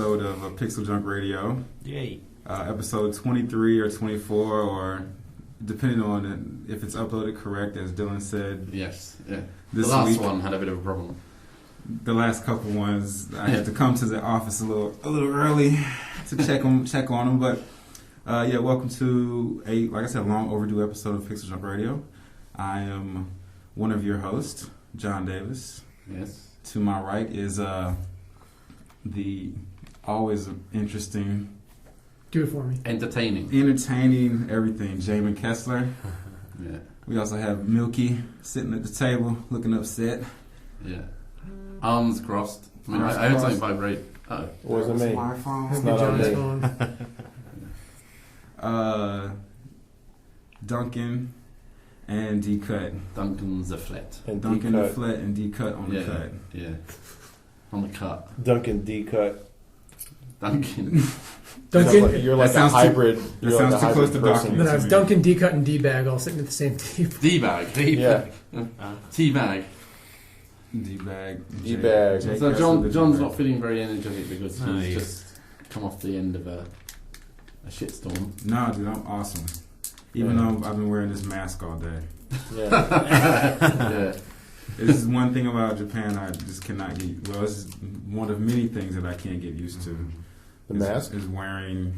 episode of PixelJunk Radio. Yay. Episode 23 or 24, or depending on if it's uploaded correct, as Dylan said. Yes, yeah. This the last week, one had a bit of a problem. The last couple ones, I had to come to the office a little early to check on them. But welcome to a, like I said, long overdue episode of PixelJunk Radio. I am one of your hosts, John Davis. Yes. To my right is the always interesting, do it for me, entertaining everything, Jamin Kessler. Yeah. We also have Milky sitting at the table, looking upset. Yeah. Arms crossed. I mean, I heard something vibrate. Oh. It wasn't me. My phone. It's not on me. Duncan and D-Cut. Duncan's a flat. And Duncan the D-Cut. flat and D-Cut on the cut. Yeah. On the cut. Duncan D-Cut. Duncan. You're like a hybrid. That sounds too close to person. Then I was Duncan, D-Cut, and D-Bag all sitting at the same table. D-Bag. Yeah. T-Bag. D-Bag. D-Bag. So John's not feeling very energetic because he's just come off the end of a shitstorm. No, dude, I'm awesome. Even though I've been wearing this mask all day. Yeah. Yeah. This is one thing about Japan I just cannot get. Well, this is one of many things that I can't get used to. The mask? Is wearing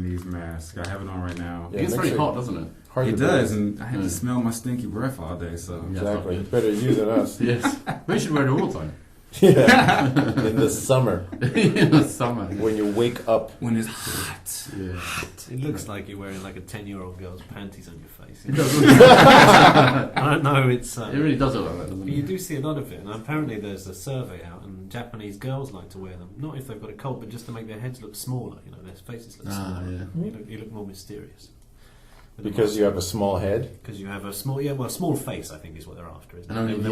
these masks. I have it on right now. It gets very hot, doesn't it? It does, and I had to smell my stinky breath all day. So exactly, better you than us. Yes, we should wear it all the time. Yeah, in the summer. In the summer, when you wake up, when it's hot. Yeah. Hot. It looks like you're wearing like a 10-year-old girl's panties on your face. It does. I don't know. It's it really does look like that, doesn't it? You do see a lot of it, and apparently there's a survey out, and Japanese girls like to wear them, not if they've got a cold, but just to make their heads look smaller. You know, their faces look smaller. Yeah. You look more mysterious. Because you have a small head. Because you have a small, a small face. I think is what they're after. Isn't and it? only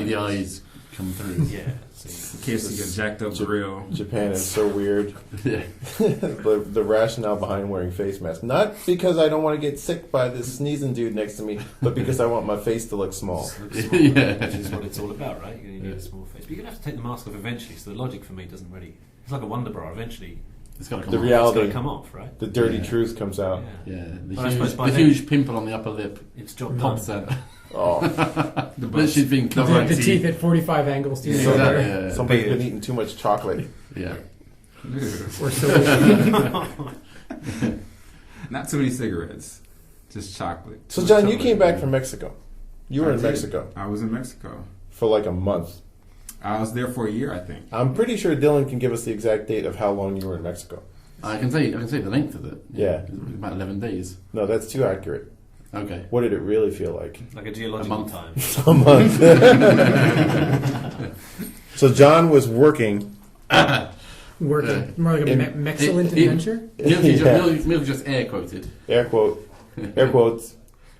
the eyes come through. Yeah. In case you get jacked up grill. Japan is so weird. Yeah. the rationale behind wearing face masks, not because I don't want to get sick by this sneezing dude next to me, but because I want my face to look small. Yeah. Which is what it's all about, right? You need a small face. But you're gonna have to take the mask off eventually. So the logic for me doesn't really. It's like a Wonder Bra. Eventually, it's got to come the off. reality. It's got to come off, right? The dirty truth comes out. Yeah. The huge pimple on the upper lip. It's job pops out. Oh, but she's been covered. The teeth at 45 angles. Somebody's been eating too much chocolate. Yeah. Or so. Not too many cigarettes, just chocolate. So, John, you came back from Mexico. You were in Mexico. I was in Mexico for like a month. I was there for a year, I think. I'm pretty sure Dylan can give us the exact date of how long you were in Mexico. I can say the length of it. Yeah. It was about 11 days. No, that's too accurate. Okay. What did it really feel like? Like a geological time. A month. So John was working. More like a excellent adventure? Milk just air quoted. Air quotes.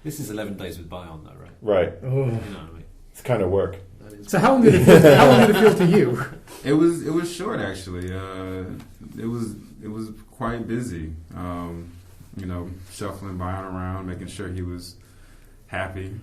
This is 11 days with Baiyon, though, right? Right. Oh. You know what I mean? It's kind of work. So how long did it feel to you? It was short, actually. It was quite busy. Shuffling Baiyon around, making sure he was happy.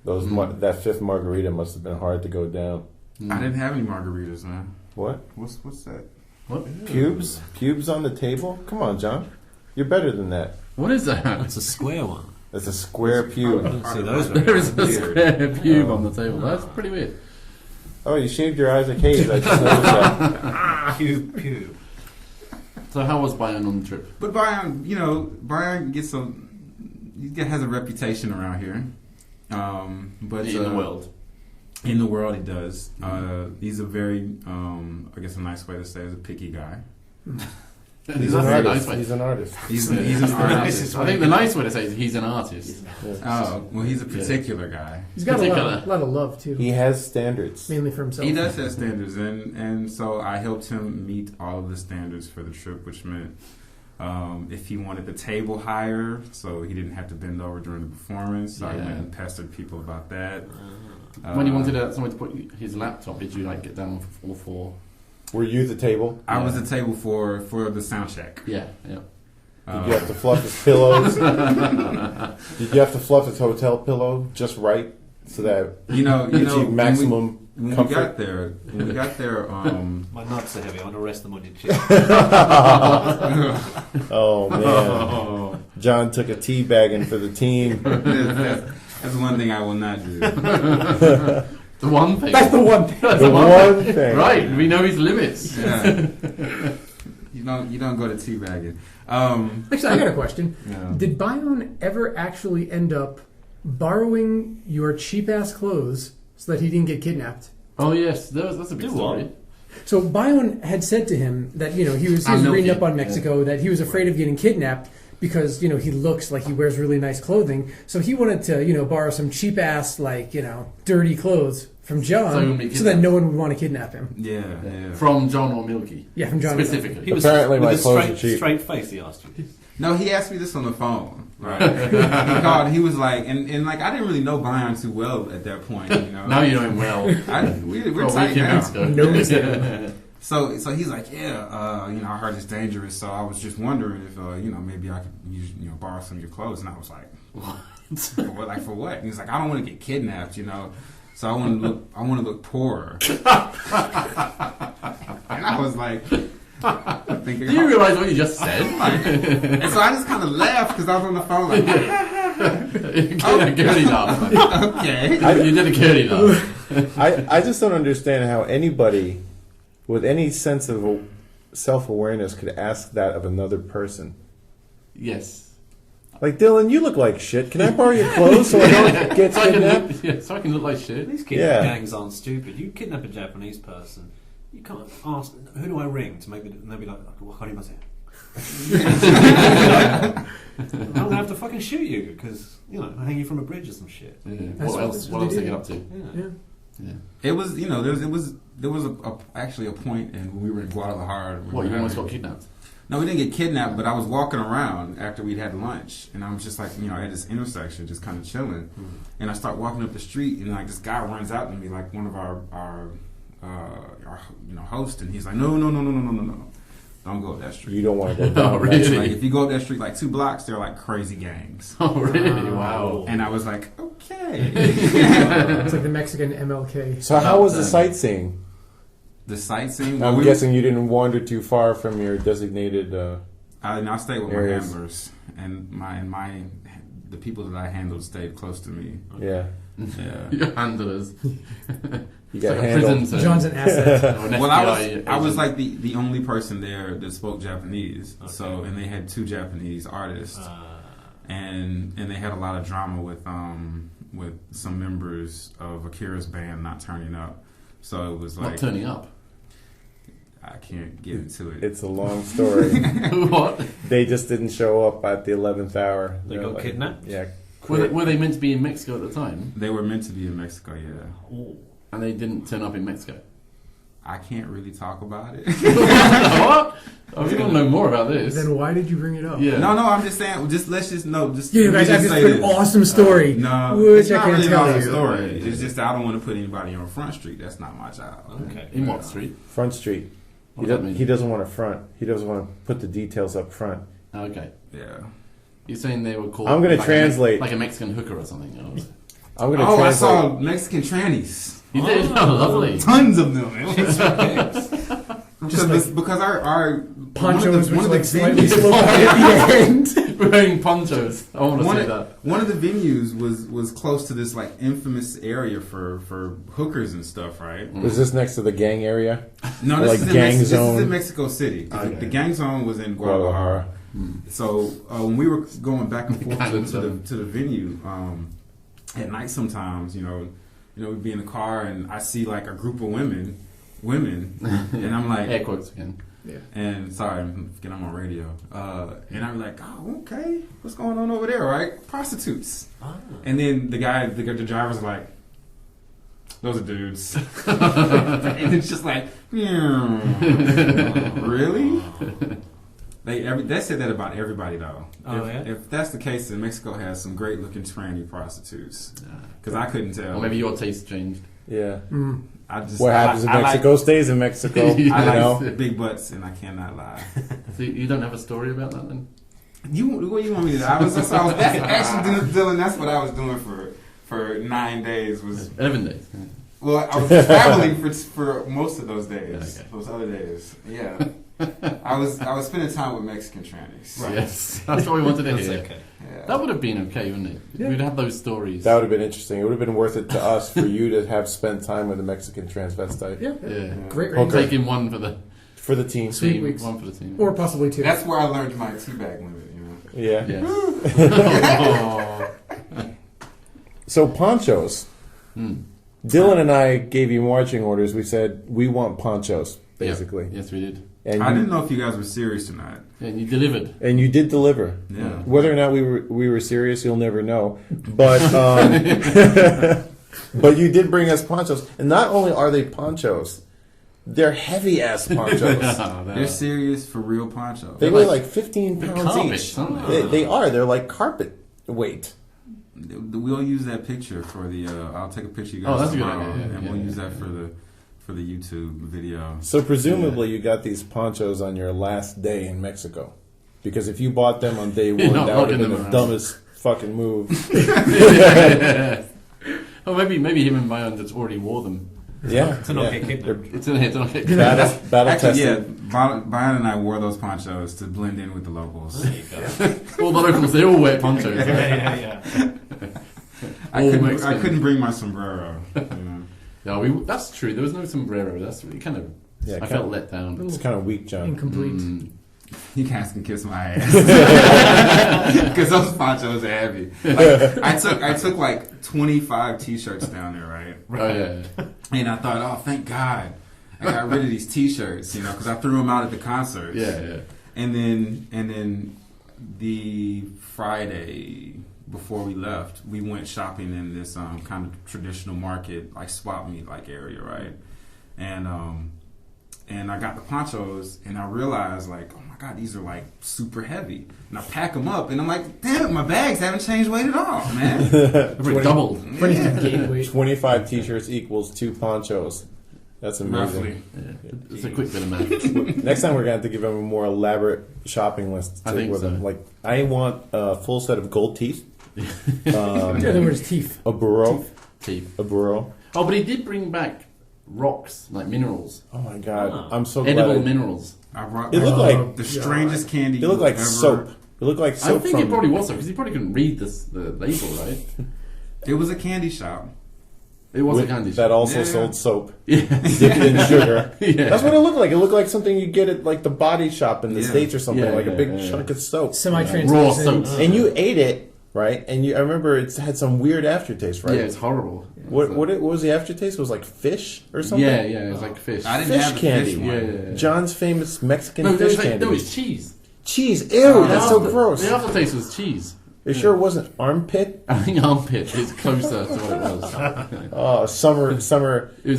That fifth margarita must have been hard to go down. I didn't have any margaritas, man. What? What's that? What? Pubes? Pubes on the table? Come on, John. You're better than that. What is that? It's a square one. It's a square pube. I don't see those. There is a square pube on the table. That's pretty weird. Oh, you shaved your eyes like Hayes. I just noticed that. Pube. So how was Baiyon on the trip? But Baiyon has a reputation around here. But in the world. In the world, he does. He's a very, I guess a nice way to say is a picky guy. He's an artist. He's an artist. He's an artist. I think the nice way to say is he's an artist. Oh, well, he's a particular guy. He's got a lot of love, too. He has standards. Mainly for himself. He does have standards, and so I helped him meet all of the standards for the trip, which meant if he wanted the table higher, so he didn't have to bend over during the performance, so I went and pestered people about that. When he wanted somewhere to put his laptop, did you get down on all four? Were you the table? I was the table for the sound check. Yeah. Did you have to fluff his pillows? Did you have to fluff his hotel pillow just right so that you know maximum when comfort? we got there, My nuts are heavy. I want to rest them on your chin. Oh man, John took a tea bagging for the team. that's one thing I will not do. The one thing. That's the one thing. The one thing, Right, we know his limits. Yeah. You don't go to teabagging. Actually, I got a question. Yeah. Did Baiyon ever actually end up borrowing your cheap-ass clothes so that he didn't get kidnapped? Oh yes, that's a big Do story. what? So Baiyon had said to him that, he was reading up on Mexico, that he was afraid of getting kidnapped because, he looks like he wears really nice clothing. So he wanted to, borrow some cheap-ass, dirty clothes from John so that no one would want to kidnap him. Yeah. From John or Milky. Yeah, from John. Specifically. He was Apparently with my a clothes are cheap. straight face. He asked you. No, he asked me this on the phone. Right. He called. He was like, and I didn't really know Baiyon too well at that point. Now you know him well. We're tight now. No mistake. So he's like, yeah, I heard it's dangerous, so I was just wondering if, maybe I could use, borrow some of your clothes. And I was like, what? For what? And he's like, I don't want to get kidnapped, so I want to look poorer. And I was like, thinking, Do you realize what you just said? and so I just kind of laughed because I was on the phone like, A girly laugh. okay. You did a girly laugh. I just don't understand how anybody with any sense of self-awareness could ask that of another person. Yes. Like, Dylan, you look like shit. Can I borrow your clothes so I don't get kidnapped? So I can look like shit. These kidnap gangs aren't stupid. You kidnap a Japanese person, you can't ask, who do I ring to make the... And they'll be like, wakarimase. I'm going to have to fucking shoot you because, hang you from a bridge or some shit. Yeah. That's What else they get up to? Yeah. It was, there was actually a point when we were in Guadalajara. What, you almost got kidnapped? No, we didn't get kidnapped, but I was walking around after we'd had lunch, and I was just like, at this intersection, just kind of chilling, and I start walking up the street, and this guy runs out to me, like one of our hosts, and he's like, no, don't go up that street. You don't want to go down. Oh, really? Like, if you go up that street, 2 blocks, they're like crazy gangs. Oh, really? Wow. And I was like, okay. It's like the Mexican MLK. So how was the sightseeing? The sightseeing. I'm guessing you didn't wander too far from your designated. I stayed with areas. my handlers, and the people that I handled stayed close to me. Yeah. Yeah. Your handlers. You got like a handled. prison term. John's an asset. Or an Well, FBI I was agent. like the only person there that spoke Japanese. Okay. So, and they had 2 Japanese artists, and they had a lot of drama with some members of Akira's band not turning up. So it was like Not turning up. I can't get into it. It's a long story. What? They just didn't show up at the 11th hour. They got kidnapped? Yeah. Were they meant to be in Mexico at the time? They were meant to be in Mexico, yeah. Oh. And they didn't turn up in Mexico? I can't really talk about it. What? Oh, we don't know more about this. Then why did you bring it up? Yeah. No, I'm just saying. Let's just Yeah, you guys have this say pretty awesome story. No, which it's I not can't really tell about the you. story. It's just that I don't want to put anybody on Front Street. That's not my job. Okay. In what street? Front Street. What does that mean? He doesn't want to front. He doesn't want to put the details up front. Okay. Yeah. You're saying they were called... I'm gonna like translate. like a Mexican hooker or something. Or... I'm going to Oh, I translate. saw Mexican trannies. You did? Oh, lovely. Tons of them. Just because our Panchos one was of like the slightly venues- slow at the end. Wearing ponchos. I want to one say of, that. one of the venues was close to this infamous area for hookers and stuff, right? Was this next to the gang area? No, Or this, like is, gang this is zone? in Mexico City. Okay. The gang zone was in Guadalajara. So when we were going back and forth Gang to zone. the venue at night, sometimes we'd be in the car and I see like a group of women, and I'm like, Air quotes again. Yeah. and sorry, I'm on radio, and I'm like, oh, okay, what's going on over there, right? Prostitutes. And then the driver's like, those are dudes. And it's just like, really? They said that about everybody though. Oh, If that's the case, then Mexico has some great looking tranny prostitutes. Because I couldn't tell. Or maybe your taste changed. Yeah. What happens in Mexico stays in Mexico. I you know? like big butts, and I cannot lie. So you don't have a story about that then? What you want me to do? That's actually Dylan. That's what I was doing for 9 days. Was 11 days. Well, I was traveling for most of those days. Okay. Those other days, yeah. I was spending time with Mexican trannies. Right. Yes, that's what we wanted to That's hear. okay. Yeah. That would have been okay, wouldn't it? Yeah. We'd have those stories. That would have been interesting. It would have been worth it to us for you to have spent time with a Mexican transvestite. Yeah. Yeah. Great Okay. range. Taking one for the team. Sweet team, weeks. one for the team. Or possibly two. That's where I learned my teabag limit. Yeah. Yeah. So ponchos. Hmm. Dylan and I gave you marching orders. We said we want ponchos, basically. Yes, we did. And I you, didn't know if you guys were serious or not. And you delivered. and you did deliver. Yeah. Whether or not we were serious, you'll never know. But but you did bring us ponchos, and not only are they ponchos, they're heavy ass ponchos. They're serious for real ponchos. They They're weigh like- like 15 they're pounds carpets, each. aren't they? They are. They're like carpet weight. We'll use that picture for the. I'll take a picture of you guys Oh, that's a good tomorrow, idea, yeah, and yeah, we'll yeah, use that yeah. for the YouTube video. So presumably you got these ponchos on your last day in Mexico, because if you bought them on day You're one, not that would have lugging been them the around. dumbest fucking move. Oh, maybe him and Baiyon just already wore them. Yeah, To not yeah. get kidnapped. It's in here. Battle Actually, yeah, tested. Brian and I wore those ponchos to blend in with the locals. There you go. All the locals, they all wear ponchos. yeah, Right? yeah. I All couldn't, Mexican. I couldn't bring my sombrero. You know. No, that's true. There was no sombrero. That's really kind of. Yeah, I kind felt of- let down. It's kind of weak, John. Incomplete. Mm. You guys can kiss my ass because those ponchos are heavy. Like, I took like 25 t-shirts down there, right? Oh yeah. And I thought, oh, thank God, I got rid of these t-shirts, you know, because I threw them out at the concerts. Yeah. And then the Friday before we left, we went shopping in this kind of traditional market, like swap meet like area, right? And I got the ponchos, and I realized, like, oh my God, these are like super heavy. And I pack them up, and I'm like, damn it, my bags haven't changed weight at all, man. Probably doubled. Funny gain weight. 25 t-shirts equals 2 ponchos. That's amazing. Roughly. Yeah. It's a quick bit of math. Next time we're going to have to give him a more elaborate shopping list. I think with so. him. Like, I want a full set of gold teeth. In other words, teeth. A burro. Teeth. A burro. Oh, but he did bring back rocks, like minerals. Oh my God. Ah. I'm so Edible glad. minerals. I brought It looked like the strangest candy. It looked like ever. soap. It looked like I soap think from it probably was so, because he probably couldn't read the label, right? It was a candy shop. It was with- a candy that shop. also Yeah. sold soap. Yeah. Dipped in sugar. Yeah. That's what it looked like. It looked like something you get at like the body shop in the Yeah. States or something, Yeah, like a yeah, big yeah. chunk of soap. Semi-translucent. Raw soap. And you ate it, right? And I remember it had some weird aftertaste, right? Yeah, it's horrible. What was the aftertaste? It was like fish or something? Yeah, it was like fish. I didn't Fish have the candy. fish one. Yeah. John's famous Mexican No, fish it's like, candy. no, it's cheese. Cheese. Ew, that's so The gross. The aftertaste was cheese. You sure it wasn't armpit? I think armpit is closer to what it was. Oh, summer It was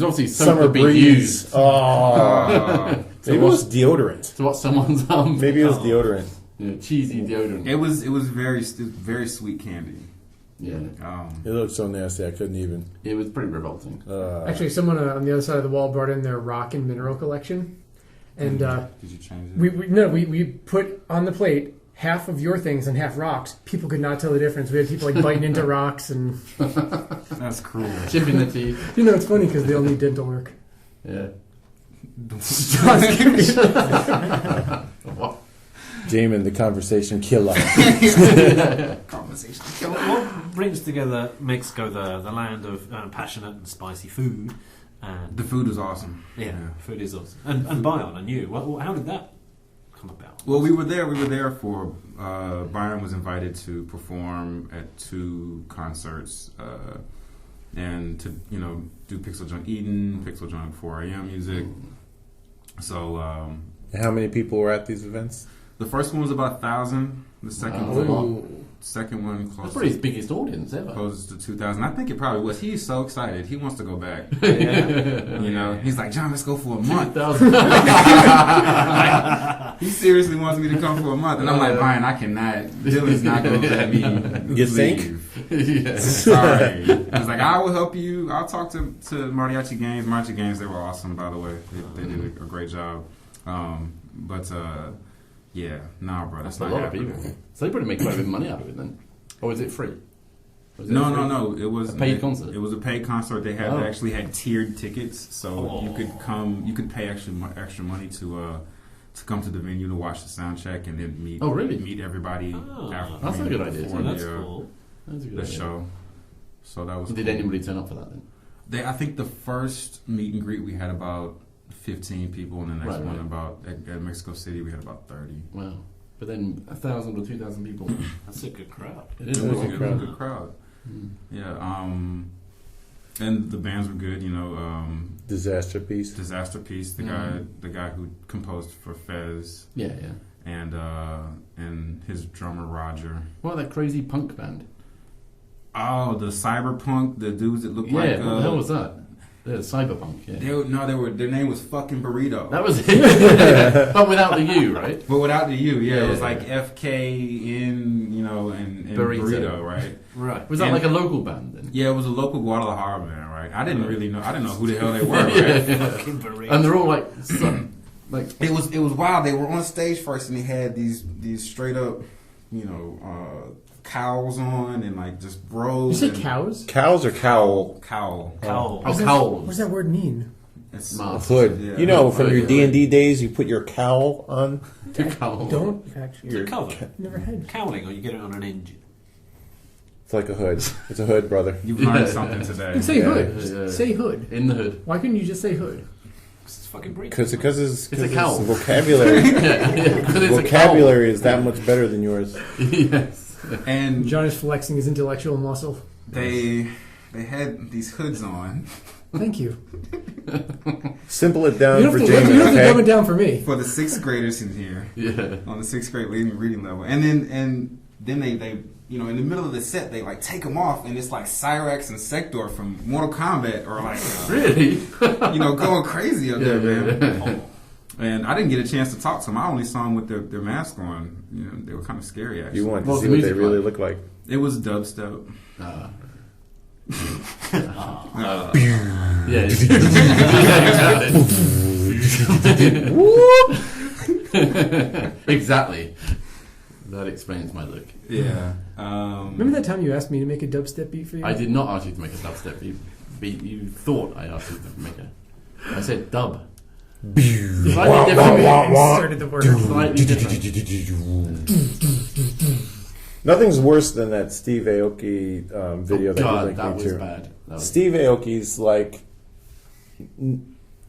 obviously soap summer that being breeze. used. Oh. Maybe it was deodorant. To what someone's armpit. Maybe it was deodorant. Yeah, cheesy deodorant. It was very sweet candy. Yeah, It looked so nasty. I couldn't even. it was pretty revolting. Actually, someone on the other side of the wall brought in their rock and mineral collection, and Did you change it? we put on the plate half of your things and half rocks. People could not tell the difference. We had people like biting into rocks, and That's cruel. Chipping the teeth. you know it's funny because they all need dental work. Yeah. What? Jamin, the conversation killer. Conversation. So what brings together Mexico, the land of passionate and spicy food? And The food was awesome. yeah, food is awesome. And Baiyon, I knew. Well, how did that come about? Well, we were there for Byron was invited to perform at 2 concerts and to do PixelJunk Eden, PixelJunk 4 a.m. music. So How many people were at these events? the first one was about 1,000. The second Wow. second one That's close probably his biggest audience ever. to 2,000. I think it probably was. He's so excited. He wants to go back. Yeah. He's like, John, let's go for a month. 2,000. He seriously wants me to come for a month, and I'm like, Brian, I cannot. Dylan's not going to let me You leave. think? Yeah. Sorry. He's like, I will help you. I'll talk to Mariachi Games. Mariachi Games, they were awesome, by the way. They did a great job. Yeah, nah, bro, that's That's a not lot of happening. people. So they probably make quite a bit of money out of it then. Or is it free? No. It was a paid concert. It was a paid concert. They actually had tiered tickets, so you could come. You could pay extra money to come to the venue to watch the sound check and then meet. Oh, really? Meet everybody. That's a good idea. That's cool. That's a good the idea. show. So that was. Did anybody turn up for that then? I think the first meet and greet we had about 15 people, and the next one about at Mexico City we had about 30. Wow. But then 1,000 or 2,000 people. That's a good crowd. It is a good crowd. Yeah. And the bands were good. Disaster Piece. The guy who composed for Fez. Yeah. And his drummer Roger. What, that crazy punk band? Oh, the cyberpunk, the dudes that looked like. Yeah, what the hell was that? The cyberpunk. Yeah. Their name was fucking Burrito. That was it. But without the U, right? But without the U, yeah. It was like FKN, and Burrito, right? Right. Was that like a local band then? Yeah, it was a local Guadalajara band, right? I didn't know who the hell they were, right? Fucking Burrito. And they're all like it was wild. They were on stage first, and they had these straight up, cows on and like just bros. You say cows? Cows or cowl? Cowl. Cowl. What does that word mean? It's A hood. Yeah. From your D&D days, you put your cowl on. Don't actually. It's a cover. Never had. Cowling, or you get it on an engine. It's like a hood. It's a hood, brother. You've learned something today. Say hood. Yeah. Say hood. In the hood. Why couldn't you just say hood? It's fucking breed. Because It's a cowl. vocabulary. Vocabulary is that much better than yours. Yes. And John is flexing his intellectual muscle. they had these hoods on. Thank you. Simple it down You for don't have Jamie, to dumb it okay? down for me. For the 6th graders in here. Yeah. On the 6th grade reading level. And then they in the middle of the set they like take them off and it's like Cyrax and Sector from Mortal Kombat or like Really? going crazy up there, man. Yeah. And I didn't get a chance to talk to them. I only saw them with their mask on. They were kind of scary actually. You want to What's see the what they music really like? look like. It was dubstep. Yeah. Exactly. That explains my look. Yeah. Remember that time you asked me to make a dubstep beat for you? I did not ask you to make a dubstep beat. You thought I asked you to make a. I said dub. Slightly different. Inserted the word. Slightly different. Nothing's worse than that Steve Aoki video that you God, linked that me was to. bad. Steve Aoki's like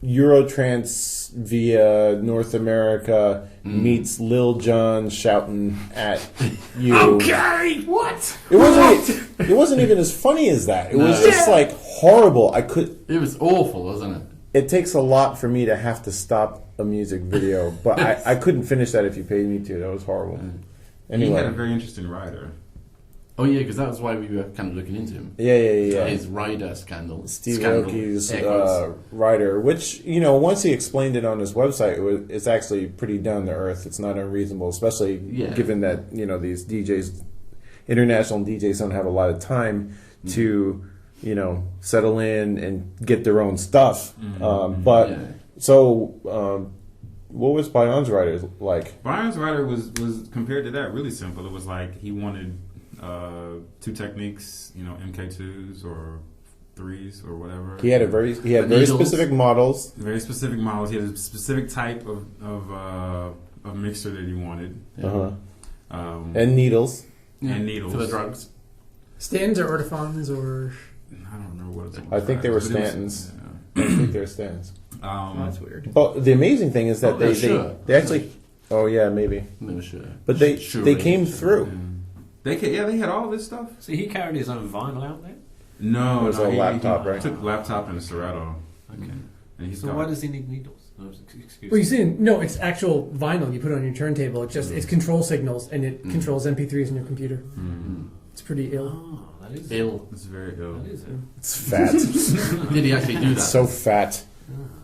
Eurotrance via North America meets Lil Jon shouting at you. Okay, what? It wasn't even as funny as that. It was just like horrible. It was awful, wasn't it? It takes a lot for me to have to stop a music video, but I couldn't finish that if you paid me to. That was horrible. Anyway. He had a very interesting rider. Oh yeah, because that was why we were kind of looking into him. Yeah. His rider scandal. Steve Aoki's writer, which, once he explained it on his website, it's actually pretty down to earth. It's not unreasonable, especially given that, these DJs, international DJs don't have a lot of time to, settle in and get their own stuff. What was Bayon's rider like? Bayon's rider was compared to that really simple. It was like he wanted 2 techniques, MK2s or 3s or whatever. He had very specific models. Very specific models. He had a specific type of mixer that he wanted. And needles. And needles. For the drugs. Stands or ortophons or... I don't remember what it was. I think they were Stantons. I think they were Stantons. That's weird. But the amazing thing is that they actually... Oh, yeah, maybe. No, sure. But they came through. They had all this stuff. So he carried his own vinyl out there? No. It was a laptop, right? He took a laptop and a Serato. Okay. And so why does he need needles? No, excuse Well, you see, no, it's actual vinyl you put on your turntable. It's control signals, and it controls MP3s in your computer. It's pretty ill. Oh, that is ill. It's very ill. That is ill. It's fat. Did he actually do that? It's so fat.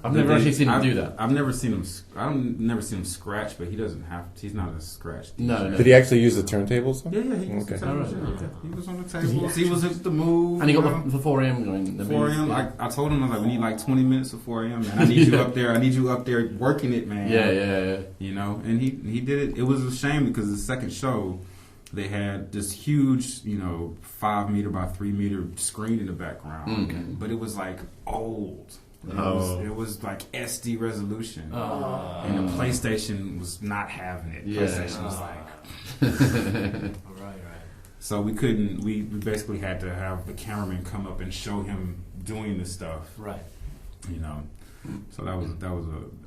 I've never actually seen him do that. I've never seen him. Never seen him scratch, but he doesn't have. He's not a scratch. No. Did he actually use the turntables? Yeah. He used the tables. Okay. He was on the tables. He was at the move. And he got the 4 a.m. going. 4 a.m. I told him, I was like, we need like 20 minutes of 4 a.m. Man, I need you up there. I need you up there working it, man. Yeah. And he did it. It was a shame because the second show, they had this huge, 5 meter by 3 meter screen in the background, but it was like old. It was like SD resolution, and the PlayStation was not having it. PlayStation was like, right. So we couldn't. We basically had to have the cameraman come up and show him doing the stuff. Right. So that was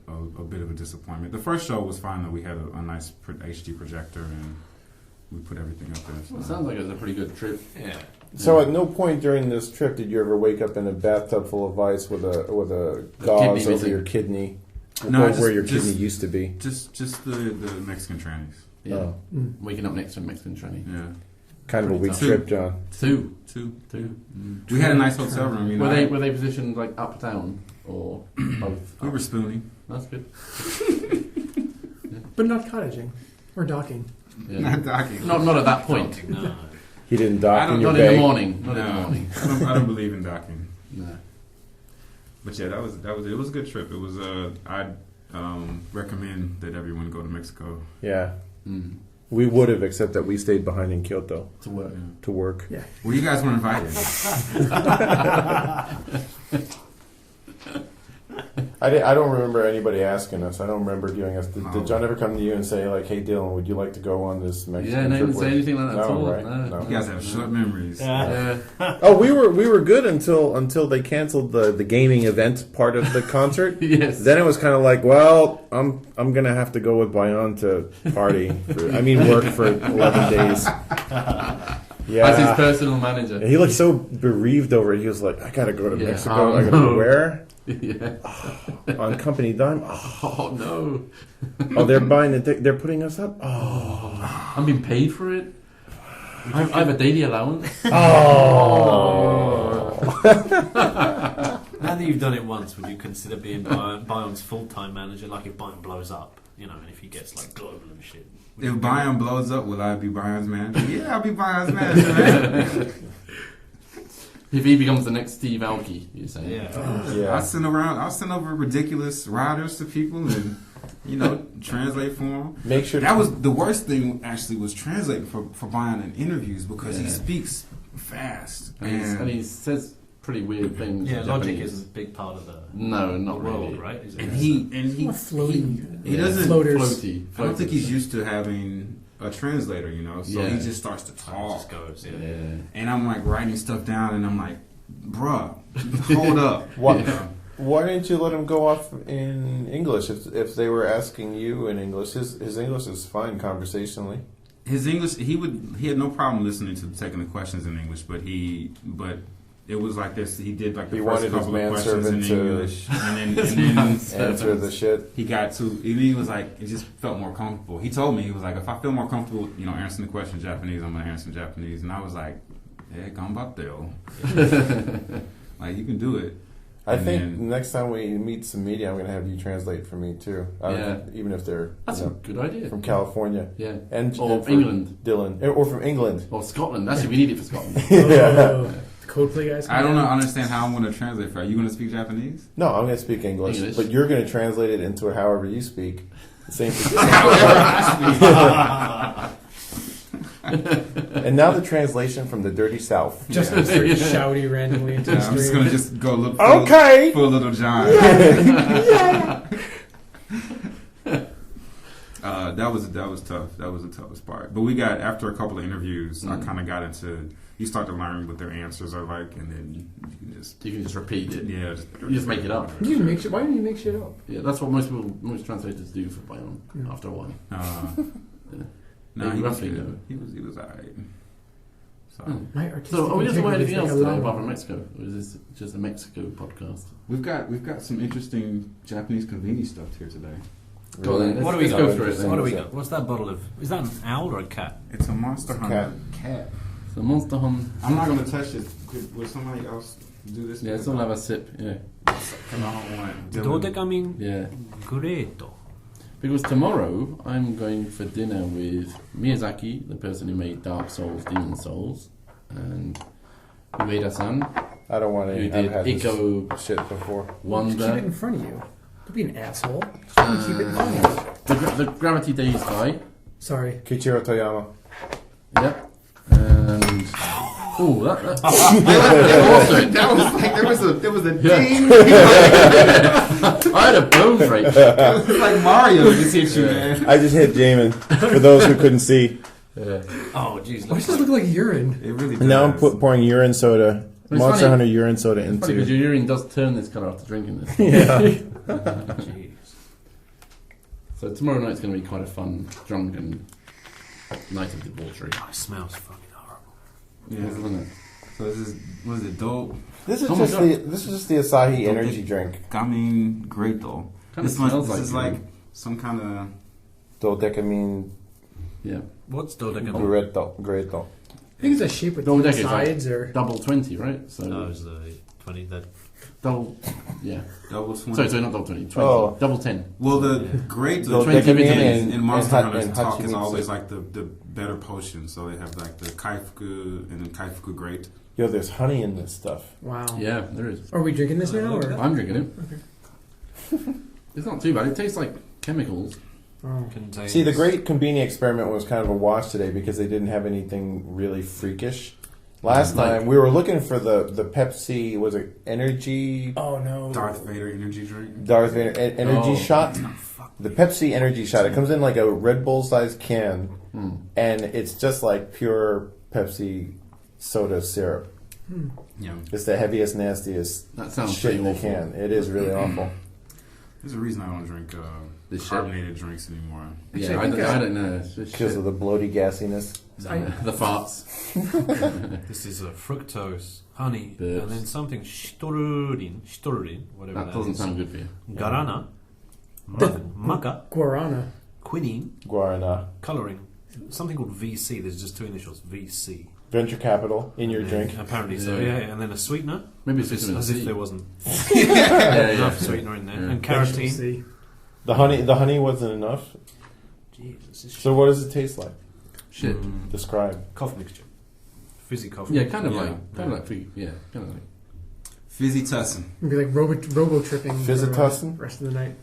a bit of a disappointment. The first show was fine though. We had a nice HD projector and we put everything up there. So. Well, it sounds like it was a pretty good trip. Yeah. So at no point during this trip did you ever wake up in a bathtub full of ice with a gauze over your kidney, where your kidney used to be? Just the Mexican trannies. Yeah. Oh. Waking up next to a Mexican tranny. Yeah. Kind of a weak trip, John. Two. We had a nice hotel room. Were they positioned like up, down, or both? We were spooning. That's good. But not cottaging or docking. Yeah. Not docking. Not at that point. No. He didn't dock in your Not bag. in the morning. Not No, in the morning. I don't believe in docking. No. But yeah, it was a good trip. It was I'd recommend that everyone go to Mexico. Yeah. We would have, except that we stayed behind in Kyoto To work. Yeah. Well, you guys were invited. I don't remember anybody asking us. I don't remember doing us. Did John ever come to you and say, like, hey, Dylan, would you like to go on this Mexican trip? Yeah, didn't say anything like that at all. Right? No. You guys have short memories. Yeah. Oh, we were good until they canceled the gaming event part of the concert. Yes. Then it was kind of like, well, I'm gonna have to go with Baiyon to party. Work for 11 days. Yeah. As his personal manager. And he looked so bereaved over it. He was like, I gotta go to Mexico. Oh, I gotta go where? Yeah. On company dime. Oh no. Oh, they're buying it. They're putting us up. Oh, I'm being paid for it. I have a daily allowance. Oh. Now that you've done it once, would you consider being Bayon's full-time manager? Like if Bayon blows up, and if he gets like global and shit. If Baiyon blows up, will I be Bayon's manager? Yeah, I'll be Bayon's manager, man. If he becomes the next Steve Aoki, you're saying? Yeah. I'll send over ridiculous riders to people and translate for them. Make sure that was the worst thing. Actually, was translating for Baiyon in interviews because he speaks fast and he says pretty weird things. Yeah, in logic Japanese. is a big part of the not world, really. right? Is it? And he doesn't. Floaty. I don't think he's used to having a translator, so he just starts to talk. Just goes, And I'm like writing stuff down, and I'm like, bruh, hold up. Why didn't you let him go off in English if they were asking you in English? His English is fine conversationally. His English, he had no problem listening to taking the questions in English, but it was like this. He did like the first couple of questions in English, and then answer the shit. He got to. He was like, it just felt more comfortable. He told me, he was like, if I feel more comfortable, answering the question in Japanese, I'm gonna answer in Japanese. And I was like, yeah, ganbatte. Like you can do it. I think next time we meet some media, I'm going to have you translate for me too. Even if they're that's a good idea from California, and from England, Dylan, or from England, or Scotland. Actually, we need it for Scotland. The Coldplay guys. I don't understand how I'm going to translate for. Are you going to speak Japanese? No, I'm going to speak English, but you're going to translate it into however you speak. Same thing. And now the translation from the dirty South. Just start shouty randomly into the I'm just stream. going to go look for Little John. That was tough. That was the toughest part. But we got, after a couple of interviews, I kind of got into, you start to learn what their answers are like, and then you can just repeat it. Yeah, you just make it up. Why don't you make shit up? Yeah, that's what most translators do for Baiyon after a while. No, he was good. He was alright. So, are we doing anything else today apart from Mexico? Or is this just a Mexico podcast? We've got some interesting Japanese convenience stuff here today. Go on, what do we got? Go through it then. What do we got? What's that bottle of? Is that an owl or a cat? It's a Monster Hunter cat. It's a Monster Hunter. I'm not going to touch it. Will somebody else do this? Yeah, someone have a sip. Yeah. Because I don't want Dodekamin. Yeah. Great. Because tomorrow I'm going for dinner with Miyazaki, the person who made Dark Souls, Demon Souls, and Ueda-san. I don't want any. Who did Ico shit before. Wonder. Keep it in front of you. Don't be an asshole. Just want to keep it in front of you. The Gravity Days guy. Sorry. Kichiro Toyama. Yep. And there was a ding. I had a bone break. It was like Mario just hit you, man. I just hit Jamin. For those who couldn't see. Oh, jeez. Why does this look like urine? It really does. Now I'm pouring urine soda, Monster Hunter urine soda It's funny because into. your urine does turn this colour after drinking this. Yeah. Jeez. So tomorrow night's going to be quite a fun, drunken night of debauchery. Oh, it smells fucking horrible. Yeah. Isn't it? So this is, what is it, dope? This is Oh my just God. this is just the Asahi energy drink. I mean, great though. Kinda This one, smells this like is urine. like some kind of. Dodecamine Yeah. What's dodecagon? Greto. I think it's a shape with Double three decker is like sides or... double 20, right? So No, it's 20. That double, yeah. Double 20. Sorry, not double 20. 20. Oh. Double 10. Well, the great So the Dodecamine in Monster and Hunter's talk is Hachimitsu. always like the better potion. So they have like the Kaifuku and then Kaifuku Great. Yo, there's honey in this stuff. Wow. Yeah, there is. Are we drinking this now? Or? I'm drinking it. Okay. It's not too bad. It tastes like chemicals. Oh. contains... See, the Great Conbini experiment was kind of a wash today because they didn't have anything really freakish. Last time we were looking for the Pepsi, was it energy? Oh, no. Darth Vader energy drink. Darth Vader energy shot. No, fuck. The Pepsi energy shot. It comes in like a Red Bull sized can, and it's just like pure Pepsi soda syrup. Yeah. It's the heaviest, nastiest That sounds shit in the pretty awful. can. It is really awful. There's a reason I don't drink This shit. carbonated drinks anymore. Yeah, I don't know. It's just Because shit. of the bloaty gassiness. The farts. This is fructose, honey, Burps. and then something shtorurin, whatever That that doesn't is. sound good for you. Guarana, maca, Guarana. quinine, Guarana. colouring, something called VC. There's just two initials, VC. Venture capital in your And drink. apparently so. Yeah. Yeah, and then a sweetener. Maybe it's as just as a if C. there wasn't Yeah, enough sweetener in there, Yeah. and Vegetable carotene. C. The honey wasn't enough. Jeez, this is So what does it taste like? Shit. Describe. cough mixture, fizzy cough. Yeah, mixture. kind of Yeah. like, kind of like, yeah, kind of like. Fizzy Tussin. It'd be like robo-tripping for Fizzitussin? the rest of the night.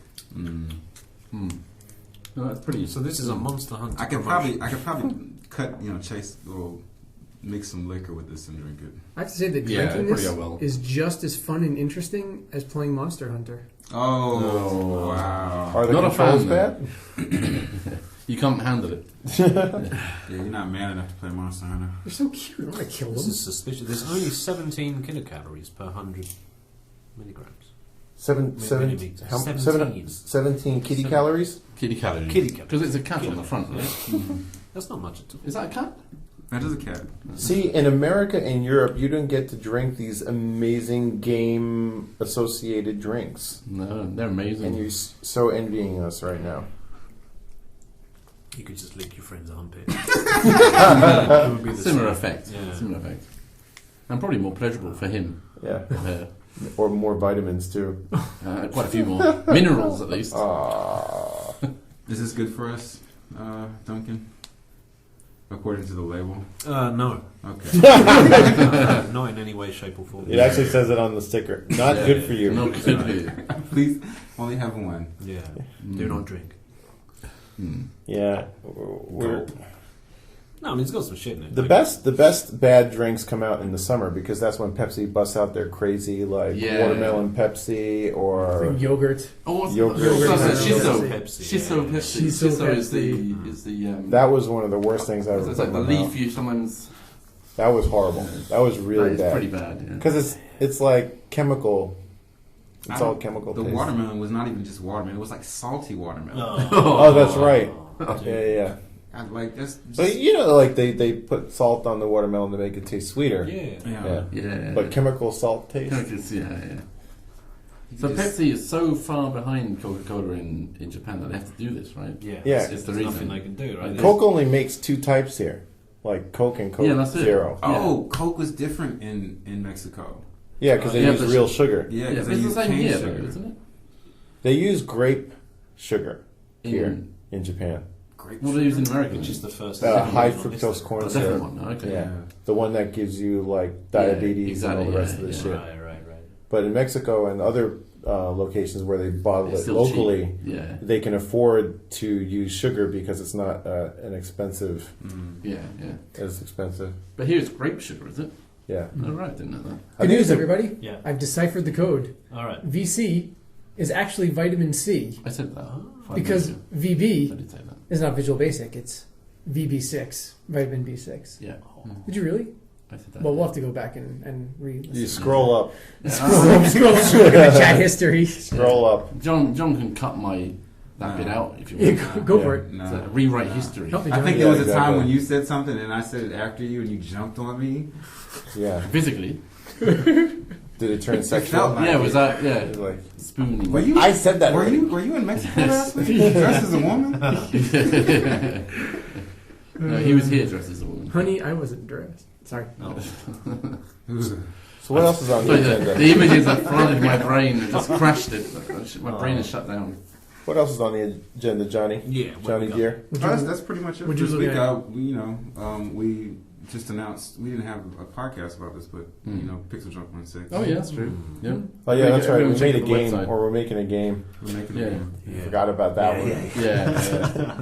No, that's pretty. So this is a Monster Hunter. I could promotion. probably cut, chase or mix some liquor with this and drink it. I have to say that Yeah, drinking pretty this well. is just as fun and interesting as playing Monster Hunter. Oh, wow. Are the Not a controls fan, bad? You can't handle it. Yeah, you're not man enough to play Monster Hunter. They're so cute. I want to kill This them. is suspicious. There's only 17 kilocalories per 100 milligrams. Seven, Millimeters. how, 17. 17 kitty calories? Kitty calories. Kitty calories. Because it's a cat on the front, right? That's not much at all. Is that a cat? That is a cat. See, in America and Europe, you don't get to drink these amazing game-associated drinks. No, they're amazing. And you're so envying us right now. You could just lick your friend's armpit. It would be the Similar same. effect. Yeah. Similar effect. And probably more pleasurable for him. Yeah. Uh, Or more vitamins, too. quite a few more. Minerals, at least. Is this good for us, Duncan? According to the label? No. Okay. Not in any way, shape, or form. It actually says it on the sticker. Not good for you. Not good for you. Please only have one. Yeah. Do not drink. Yeah. We're, No, I mean, it's got some shit in it. the best bad drinks come out in the summer because that's when Pepsi busts out their crazy, like, Yeah. watermelon Pepsi or... Like yogurt. Oh, what's Yogurt. Shiso. Pepsi. Shiso Pepsi. Shiso Shiso is Pepsi. the That was one of the worst things I ever it's like the put in my leaf mouth. you sometimes. That was horrible. That was really It's bad. pretty bad. Yeah. Because it's like chemical. It's all chemical The taste. watermelon was not even just watermelon. It was like salty watermelon. Oh, that's right. Yeah. I like that's. But you know, like they put salt on the watermelon to make it taste sweeter. Yeah. Yeah. But chemical salt taste. Yeah. So Pepsi is so far behind Coca-Cola in Japan that they have to do this, right? Yeah. Yeah. It's the nothing reason. they can do, right? Coke only makes two types here, like Coke and Coke Yeah, that's it. Zero. Oh, Coke was different in Mexico. Yeah, because they Yeah, use but real sugar. Yeah, Yeah, because but they it's the use same cane here, sugar. though, isn't it? They use grape sugar here In- in Japan. Grape What do they use in sugar? America? Which is the first. High one on this fructose thing. corn The different syrup. one. Okay. Yeah, the one that gives you like diabetes exactly, and all the rest yeah, of the yeah. shit. Right. But in Mexico and other locations where they bottle It's it still locally, cheap. Yeah. they can afford to use sugar because it's not an expensive. Yeah. As expensive. But here it's grape sugar, is it? Yeah. All right, didn't know that. Good news, everybody. Yeah. I've deciphered the code. All right. VC is actually vitamin C I said that. because I VB did say that. is not Visual Basic. It's VB6, vitamin B6. Yeah. Did you really? I said that. Well, we'll have to go back and read. You scroll up. Scroll up. Look at the chat history. Scroll up. John can cut that bit out if you Yeah, want. go for it. No. So rewrite history. Help me, I John. think Yeah, there was a exactly. time when you said something and I said it after you and you jumped on me. Yeah. Physically. Did it turn sexual? felt like Yeah, was that It was like, spooning? Were you? I said that Were already. you in Mexico last week? Dressed as a woman? No, he was here dressed as a woman. Honey, I wasn't dressed. Sorry. No. So what else is on the agenda? The images that flooded my brain and just crashed it. My brain is shut down. What else is on the agenda, Johnny? Yeah. what Johnny we got? Gear? That's pretty much it. Would you This look week, at- we just announced we didn't have a podcast about this, but PixelJunk 16. Oh yeah, that's true. Yeah. Oh yeah, that's right. We Everyone made a check the game, website. or we're making a game. We're making Yeah. a game. Yeah. Forgot about that one. Yeah.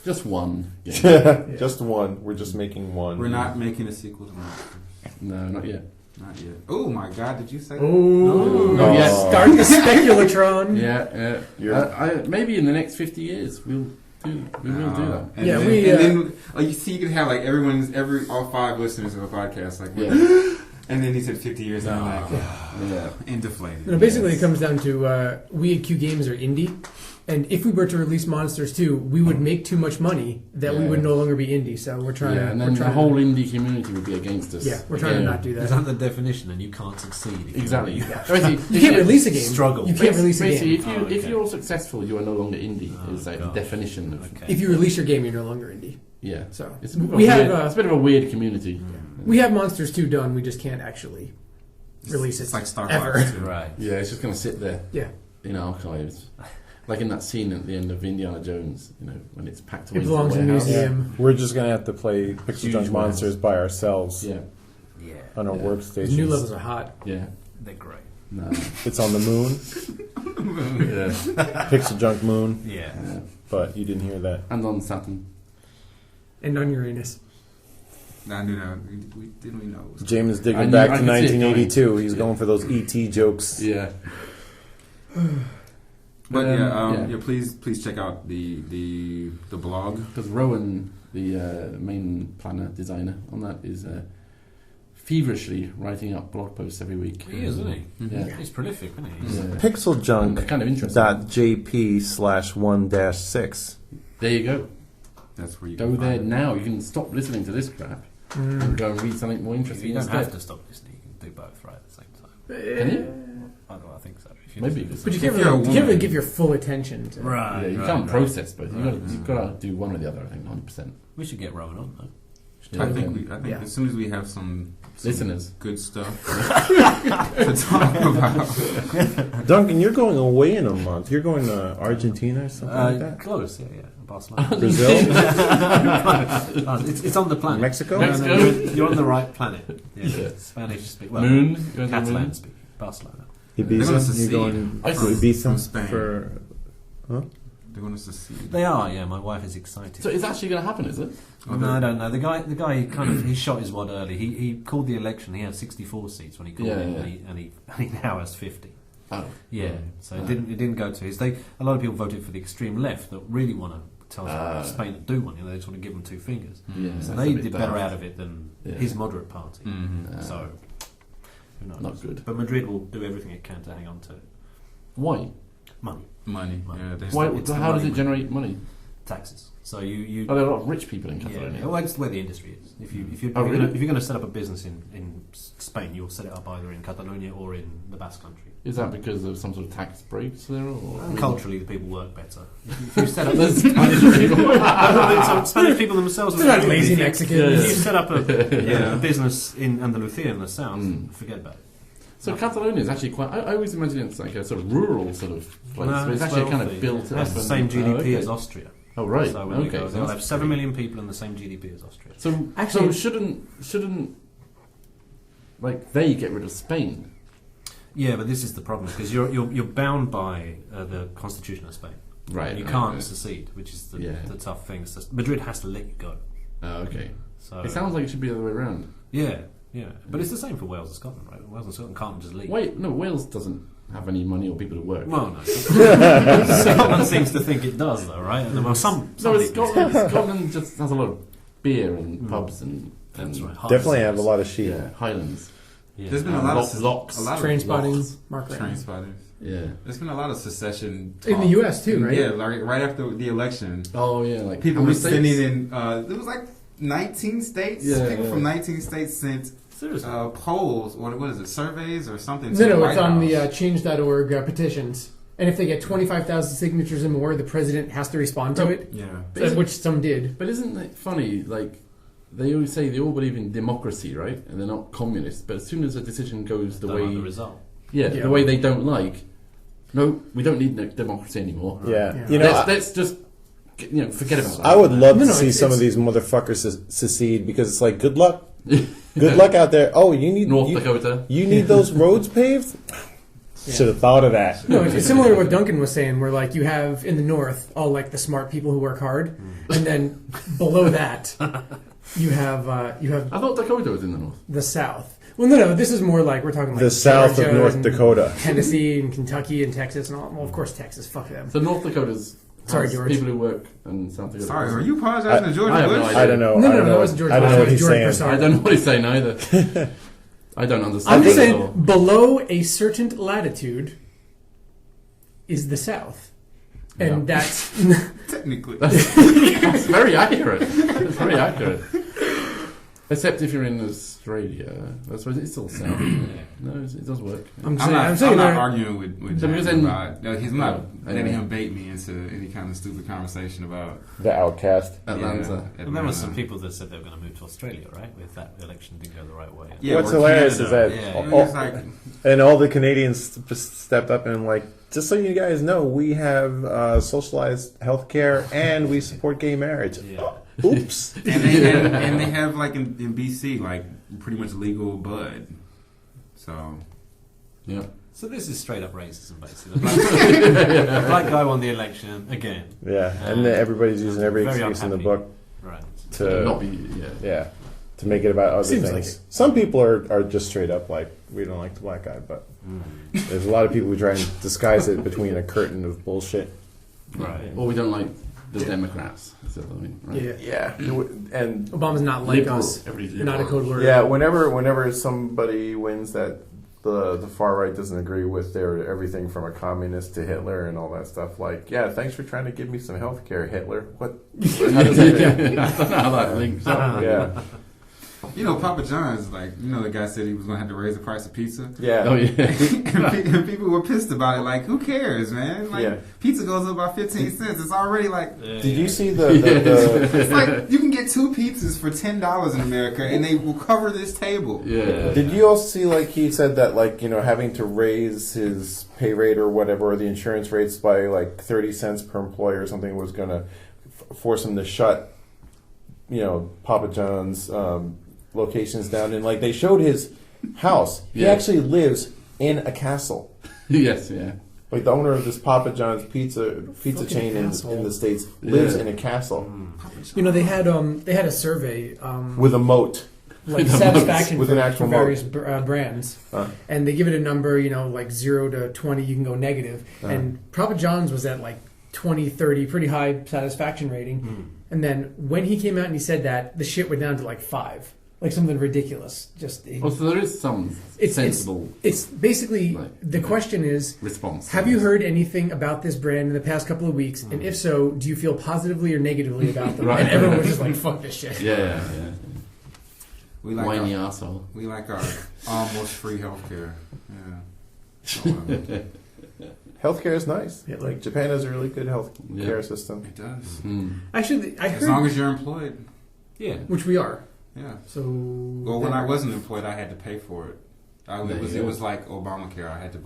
Just one. Yeah. Just one. We're just making one. We're not making a sequel to Monsters. No, not yet. Not yet. Oh my God! Did you say? that? Oh, No. yeah. Start the speculatron. Yeah. You're- Maybe in the next 50 years we will do that. And Yeah, then, we, and then like you see, you can have like all 5 listeners of a podcast, like, Yeah. and then he said 50 years, and I'm like, Yeah. and deflated. No, basically, it comes down to we at Q Games are indie, and if we were to release Monsters 2, we would make too much money that we Yeah. would no longer be indie. So we're trying Yeah, to. and we're then the trying whole to, indie community would be against us. Yeah, we're trying to not do Is that. that the definition? And you can't succeed. if you- Exactly. Yeah. Basically, You can't release a game. Struggle. You can't release a Basically, game. if you're successful, you are no longer indie. Is like the God. definition of Okay. If you release your game, you're no longer indie. yeah. So It's a bit of a we weird, have it's a bit of a weird community. we have Monsters 2 done. We just can't actually release it. It's like Star ever. Wars. Too. Right. Yeah, it's just going to sit there Yeah, in archives. Like in that scene at the end of Indiana Jones, when it's packed away it belongs in a warehouse. museum. We're just gonna have to play Pixel Huge Junk Monsters by ourselves Yeah, Yeah. on our Yeah. workstations. The new levels are hot. yeah. They're great. No. It's on the moon, Yeah. Pixel Junk Moon, Yeah. Yeah. but you didn't hear that. And on Saturn. And on Uranus. I knew that. We didn't know. It was James is I digging knew- back I to could see it 1982. He's Yeah. going for those ET jokes. Yeah. But yeah. please check out the blog. Because Rowan, the main planner designer on that, is feverishly writing up blog posts every week. He is, isn't he? Yeah. He's prolific, isn't he? He's- Yeah. PixelJunk Kind of interesting. .jp/1-6. There you go. That's where you Go can there find it. now. You can stop listening to this crap and go and read something more interesting You don't instead. have to stop listening. You can do both right at the same time. Can you? I think so. If you Maybe. listen to But you some- can't If you're a really, you can't really woman. give your full attention to Right. Yeah, you right, can't right. process both. Right. You've got to do one or the other, I think, 100%. We should get Rowan on, though. I think Yeah. as soon as we have some Listeners. good stuff to talk about. Duncan, you're going away in a month. You're going to Argentina or something like that? Close, yeah. Barcelona. Brazil? It's on the planet. Mexico? No, Mexico? you're on the right planet. Yeah. Yeah. Spanish speak. Moon? Going to the Catalan moon? speak. Barcelona. They're gonna Ibiza? You're secede going to from Ibiza Spain. for... They're going to secede. They are, yeah. My wife is excited. So it's actually going to happen, is it? No, I don't know. The guy he shot his wad early. He called the election. He had 64 seats when he called Yeah, it, yeah. and he now has 50. Oh. Yeah, so it didn't go to his. A lot of people voted for the extreme left that really want to tell Spain to do one. They just want to give them 2 fingers. Yeah, So that's they a bit did better daft. out of it than Yeah. his moderate party. Mm-hmm. So who knows? Not good. But Madrid will do everything it can to hang on to it. Why? Money, Money. Yeah, they Why? it's the How does money, it generate money? taxes. So you. Are there a lot of rich people in Yeah, Catalonia? well, it's where the industry is. If you're Oh, really? going to set up a business in Spain, you'll set it up either in Catalonia or in the Basque Country. Is that because of some sort of tax breaks there? Or And culturally, the people work better. If you set up There's Spanish people. some Spanish people themselves, They're not lazy if you- Mexicans. If you set up a business in Andalusia in the south, forget about it. So Catalonia is actually quite... I always imagine it's like a sort of rural sort of place. No, but it's actually kind wealthy. of built It up. has the and- same GDP okay. as Austria. Oh, right. So when you okay. go, so they'll that's have 7 great. million people and the same GDP as Austria. So Actually- shouldn't like they get rid of Spain? Yeah, but this is the problem because you're bound by the Constitution of Spain. Right. And you can't secede, which is the tough thing. So Madrid has to let you go. Oh, okay. So it sounds like it should be the other way around. Yeah. But it's the same for Wales and Scotland, right? Wales and Scotland can't just leave. Wait, no, Wales doesn't have any money or people to work. Well, no. Scotland seems to think it does, though, right? Well, some Scotland just has a lot of beer and pubs and that's right. Definitely have a lot of sheep. Yeah, Highlands. Yeah. There's been a lot of locks. Train spotting. Train spotters. Yeah. There's been a lot of secession in the U.S. too, right? Yeah, like right after the election. Oh yeah, like people were sending in. It was like 19 states. Yeah, people from 19 states sent polls or what is it, surveys or something. No, it's on the Change.org petitions. And if they get 25,000 signatures or more, the president has to respond to it. Yeah, which some did. But isn't it funny? Like they always say they all believe in democracy, right? And they're not communists. But as soon as a decision goes the way the result, the way they don't like, no, we don't need democracy anymore. Yeah. Let's just forget about that. I would love to see some of these motherfuckers secede because it's like good luck. Good luck out there. Oh, you need North Dakota. You need those roads paved. Should have thought of that. No, it's similar to what Duncan was saying, where like you have in the north all like the smart people who work hard, and then below that you have. I thought Dakota was in the north. The south. Well, no. This is more like we're talking like the south Georgia of North Dakota, Tennessee, and Kentucky, and Texas, and all. Well, of course, Texas. Fuck them. So North Dakota's. Sorry, George. People who work in South Dakota. Sorry, are you apologizing to George Bush? I don't know. No, that wasn't George Bush. I don't know what he's saying. I don't know what he's saying either. I don't understand. I'm just saying, below a certain latitude is the South. And that's... Technically. That's very accurate. That's very accurate. Except if you're in Australia. I suppose it's still South. No, it does work. I'm not arguing with James about... He's not letting him bait me into any kind of stupid conversation about... The outcast. Atlanta. Yeah, there were some people that said they were going to move to Australia, right? If that election didn't go the right way. Yeah, what's hilarious is that... and all the Canadians stepped up and like, just so you guys know, we have socialized healthcare and we support gay marriage. Yeah. Oops. and they have like in BC like pretty much legal bud. So yeah. So this is straight up racism, basically. The black guy won the election again. Yeah, and then everybody's using every excuse in the book, right? To not be to make it about other Seems things. like Some people are just straight up like, we don't like the black guy, but there's a lot of people who try and disguise it between a curtain of bullshit. Right. Or we don't like the Democrats. Is that what I mean? Right? Yeah. And Obama's not like liberal, us. liberal. Not a code word. Yeah, whenever somebody wins that the far right doesn't agree with their everything from a communist to Hitler and all that stuff, like, yeah, thanks for trying to give me some health care, Hitler. What? How does that I don't know how that links up. Yeah. You know, Papa John's, like, the guy said he was going to have to raise the price of pizza. Yeah. Oh, yeah. and people were pissed about it. Like, who cares, man? Like, pizza goes up by 15 cents. It's already like... Did you see the It's like, you can get 2 pizzas for $10 in America, and they will cover this table. Yeah. Did you also see, like, he said that, like, having to raise his pay rate or whatever, or the insurance rates by, like, 30 cents per employee or something was going to force him to shut, Papa John's... locations down, and like they showed his house. He actually lives in a castle. Yes, yeah. Like the owner of this Papa John's pizza chain in the States lives in a castle. They had a survey with a moat, like satisfaction with an actual for various brands, and they give it a number, like 0 to 20, you can go negative, and Papa John's was at like 20, 30, pretty high satisfaction rating, and then when he came out and he said that, the shit went down to like 5. Like something ridiculous. So there is some sensible... It's basically, the question is... response. Have you heard anything about this brand in the past couple of weeks? And if so, do you feel positively or negatively about them? And everyone was just like, fuck this shit. Yeah. We like whiny asshole. We like our almost free healthcare. Yeah. Healthcare is nice. Yeah, like Japan has a really good healthcare system. It does. Actually, I heard... As long as you're employed. Yeah. Which we are. Yeah. So. Well, when I wasn't employed, I had to pay for it. It was like Obamacare. I had to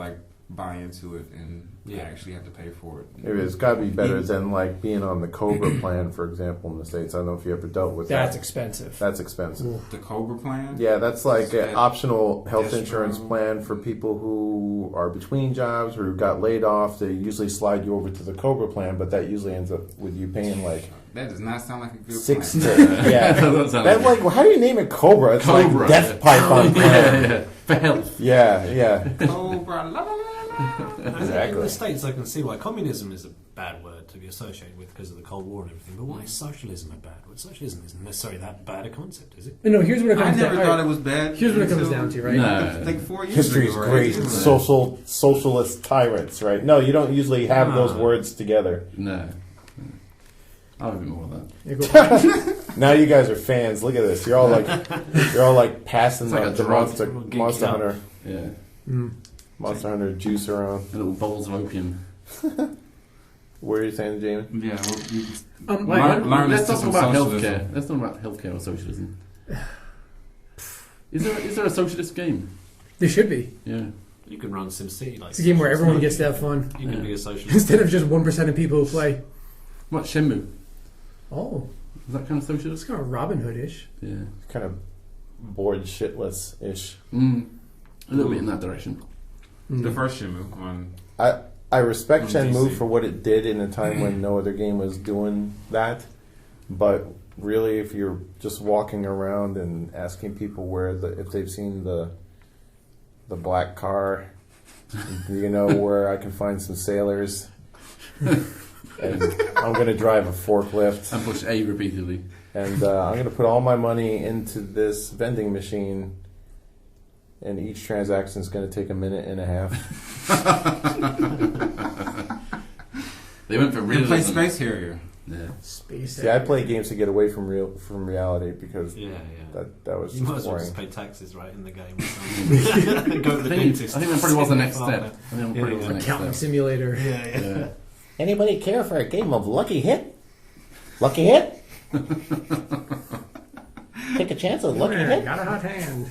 buy into it and actually have to pay for it. Maybe it's got to be better than like being on the Cobra plan, for example, in the States. I don't know if you ever dealt with that. That's expensive. That's expensive. Ooh. The Cobra plan? Yeah, that's like an optional health Destro. insurance plan for people who are between jobs or who got laid off. They usually slide you over to the Cobra plan, but that usually ends up with you paying like That does not sound like a good six. plan. Yeah, that's like well, how do you name it Cobra? It's Cobra, like Death Python plan. For health. Yeah. Cobra, la la la la. Exactly. In the States, I can see why communism is a bad word to be associated with because of the Cold War and everything. But why is socialism a bad word? Socialism isn't necessarily that bad a concept, is it? No, here's what it I comes never down. thought it was bad. Here's what it comes until, down to, right? No. Like 4 years History is ago, right? great. It was Socialist tyrants, right? No, you don't usually have those words together. No. I'll have a bit more of that. Now you guys are fans. Look at this. You're all like passing It's like the a drug. Monster Geeked up. Hunter. Yeah. Monster Hunter juice around. And little bowls of opium. What are you saying, Jamie? Yeah, well, you Wait, let's this talk to about socialism. healthcare. Let's talk about healthcare or socialism. Is there a socialist game? There should be. Yeah. You can run SimCity. Like It's a game where everyone gets to have fun You can be a socialist. instead of just 1% of people who play. What, Shenmue? Oh, Is that kind of it's socialist? kind of Robin Hood-ish. Yeah. Kind of bored shitless-ish. A little bit in that direction. The first Shenmue on. I respect On Shenmue DC. for what it did in a time when no other game was doing that. But really, if you're just walking around and asking people if they've seen the black car, you know where I can find some sailors, and I'm going to drive a forklift, And push A repeatedly. and I'm going to put all my money into this vending machine. And each transaction is going to take a minute and a half. They went for And realism. play Space Harrier. Yeah. Space. See, I play games to get away from reality because Yeah. that was You might as well boring. just pay taxes, right, in the game. Or something. Go to the dentist. I think that probably was the next Sit in step. the I think that probably was the next Accounting step. simulator. Yeah. Anybody care for a game of Lucky Hit? Lucky Hit? Take a chance with Lucky Yeah, Hit? got a hot hand.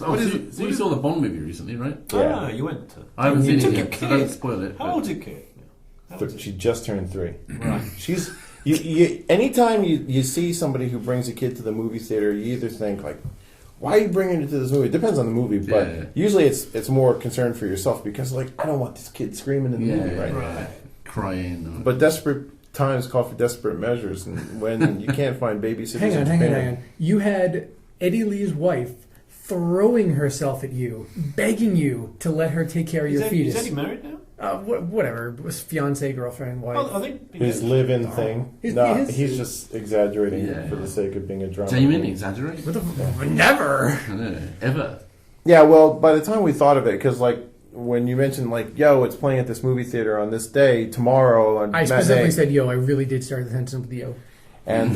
Oh, so you saw the Bond movie recently, right? Ah, you went to. I haven't seen took it a yet, so kid. don't spoil it. How old's your kid? She just turned 3. Right. She's anytime you see somebody who brings a kid to the movie theater, you either think like, why are you bringing it to this movie? It depends on the movie, but Yeah. usually it's more concern for yourself because like I don't want this kid screaming in the movie right now. Right. Crying. Or, But desperate times call for desperate measures, and when you can't find babysitters, Hang in on. Japan- You had Eddie Lee's wife throwing herself at you, begging you to let her take care of your Is fetus. Eddie married now? Whatever. It was fiance, girlfriend, wife. Well, I think His live-in thing. He's just exaggerating Yeah. for the sake of being a drama. Damon, exaggerate? What the never. I know. Ever. Yeah, well, by the time we thought of it, because like when you mentioned like, yo, it's playing at this movie theater on this day, tomorrow on I matinee, specifically said, yo, I really did start the sentence with yo. and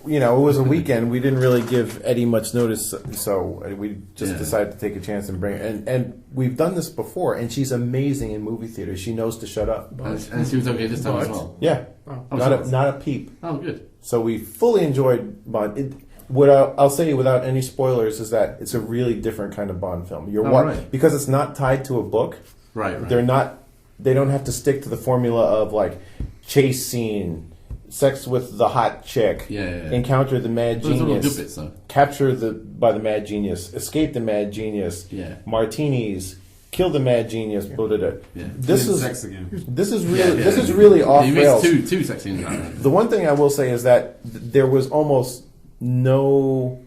you know, it was a weekend. We didn't really give Eddie much notice, so we just decided to take a chance and bring her. And we've done this before, and she's amazing in movie theaters. She knows to shut up. And she was okay this time as well. Yeah, Oh. not a peep. Oh, good. So we fully enjoyed Bond. What I'll say without any spoilers is that it's a really different kind of Bond film. Right. Because it's not tied to a book. Right. They don't have to stick to the formula of like chase scene, sex with the hot chick, encounter the mad There's all the genius, good bits, though. capture by the mad genius, escape the mad genius, martinis, kill the mad genius. Blah, blah, blah. This is sex again. This is really off You rails. missed two sex scenes. Right? The one thing I will say is that there was almost no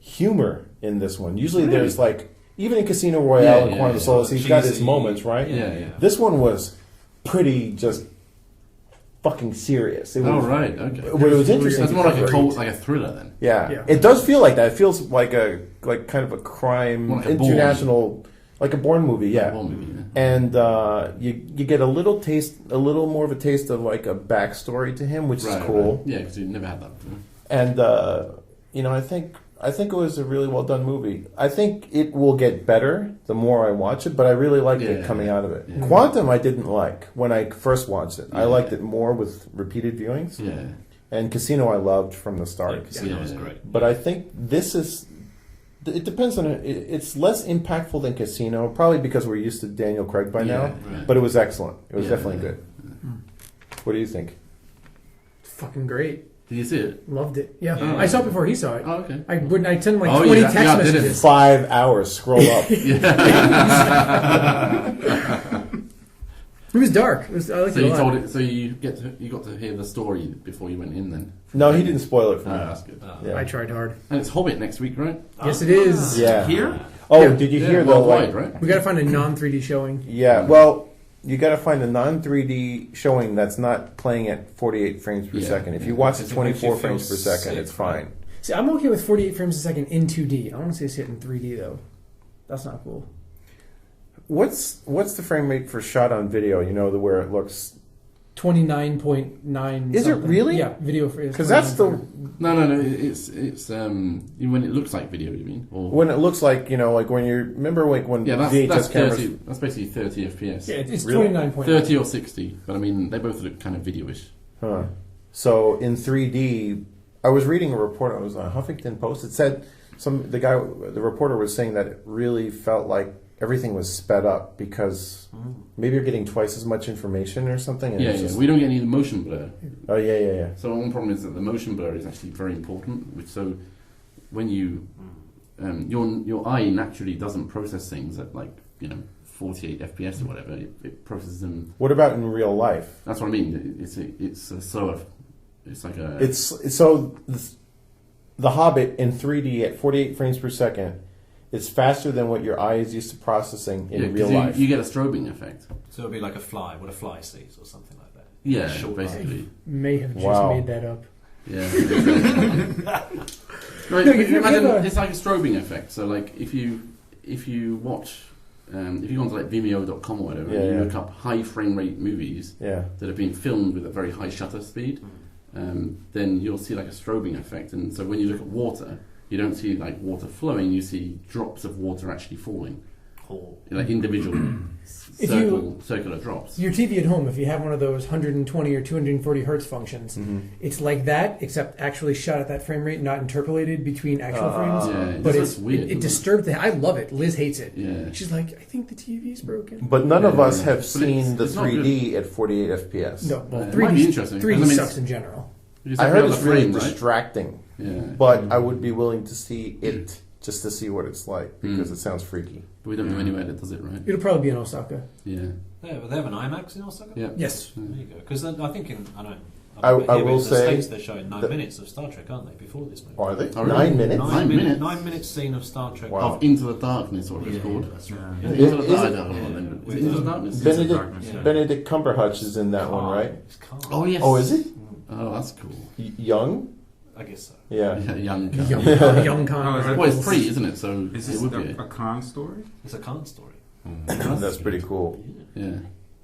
humor in this one. Usually there's like, even in Casino Royale and Quantum of Solace, he's got his moments, right? Yeah. This one was pretty just fucking serious. It was, right. Okay. But it was interesting. That's more like a because- like a thriller then. Yeah. It does feel like that. It feels like kind of a crime, Like a international, like a Bourne movie, yeah. Bourne movie, yeah. And you get a little more of a taste of like a backstory to him, which is cool. Right. Yeah, because you never had that before. And I think it was a really well done movie. I think it will get better the more I watch it, but I really liked it coming out of it. Yeah. Quantum I didn't like when I first watched it. I liked it more with repeated viewings. Yeah. And Casino I loved from the start. Casino was great. But I think this is It depends on it. It's less impactful than Casino, probably because we're used to Daniel Craig by now. Right. But it was excellent. It was definitely good. What do you think? Fucking great. Did you see it? Loved it. Yeah, I saw it before he saw it. Oh, okay. I sent him like 20 text messages. 5 hours. Scroll up. It was dark. I liked So it a you lot. told it. So you got to hear the story before you went in. Then. No, he didn't spoil it for me. That's good. Yeah. I tried hard. And it's Hobbit next week, right? Yes, it is. Yeah. Here? Oh, Yeah. did you hear the worldwide, right? We got to find a non-3D showing. Yeah. Well, you got to find a non-3D showing that's not playing at 48 frames per second. If you watch it 24 frames per second, it's fine. See, I'm okay with 48 frames a second in 2D. I want to see it in 3D though. That's not cool. What's the frame rate for shot on video? You know, where it looks 29.9. Is it really? Yeah, video for because that's the No. It's when it looks like video. You mean? Or when it looks like like when you remember when that's VHS cameras. 30, that's basically 30 FPS. Yeah, it's Really? 29.9. 30 or 60, but I mean they both look kind of video-ish. Huh. So in 3D, I was reading a report. It was on Huffington Post. It said the reporter was saying that it really felt like everything was sped up because maybe you're getting twice as much information or something. And it's just, We don't get any motion blur. Oh yeah. So one problem is that the motion blur is actually very important. So when you your eye naturally doesn't process things at 48 FPS or whatever. It processes them. What about in real life? That's what I mean. It's a slower. It's like a. It's so the Hobbit in 3D at 48 frames per second. It's faster than what your eye is used to processing in real life. You get a strobing effect. So it'll be like what a fly sees or something like that. Yeah, Short basically. May have just made that up. Yeah. It's like a strobing effect. So like if you watch, if you go onto Vimeo.com or whatever, and you look up high frame rate movies that have been filmed with a very high shutter speed, then you'll see like a strobing effect. And so when you look at water, you don't see like water flowing, you see drops of water actually falling. Like individual circular drops. Your TV at home, if you have one of those 120 or 240 hertz functions, it's like that, except actually shot at that frame rate, not interpolated between actual frames. Yeah, but it's weird. It disturbs the. I love it. Liz hates it. Yeah. She's like, I think the TV's broken. But none of us have But seen the it's not 3D at 48 FPS. No, well, it might be interesting. 3D sucks in general. I heard it's really distracting. Yeah. But I would be willing to see it just to see what it's like because it sounds freaky. But we don't know anywhere that does it, right? It'll probably be in Osaka. Yeah. They have an IMAX in Osaka? Yeah. Yes. There you go. Because I think I will say States they're showing 9 minutes of Star Trek, aren't they, before this movie? Are they? Oh, 9 minutes? 9 minutes? 9 minutes scene of Star Trek. Wow. Of Into the Darkness, or what it's called. That's right. Into the Darkness. I don't know. Is it Into the Darkness? Benedict Cumberbatch is in that one, right? Oh, yes. Oh, is he? Oh, that's cool. Young? I guess so. Yeah. Young Con. is it? Well, it's pre, isn't it? So Is it this would be. a con story? It's a Khan story. That's pretty cool. Yeah.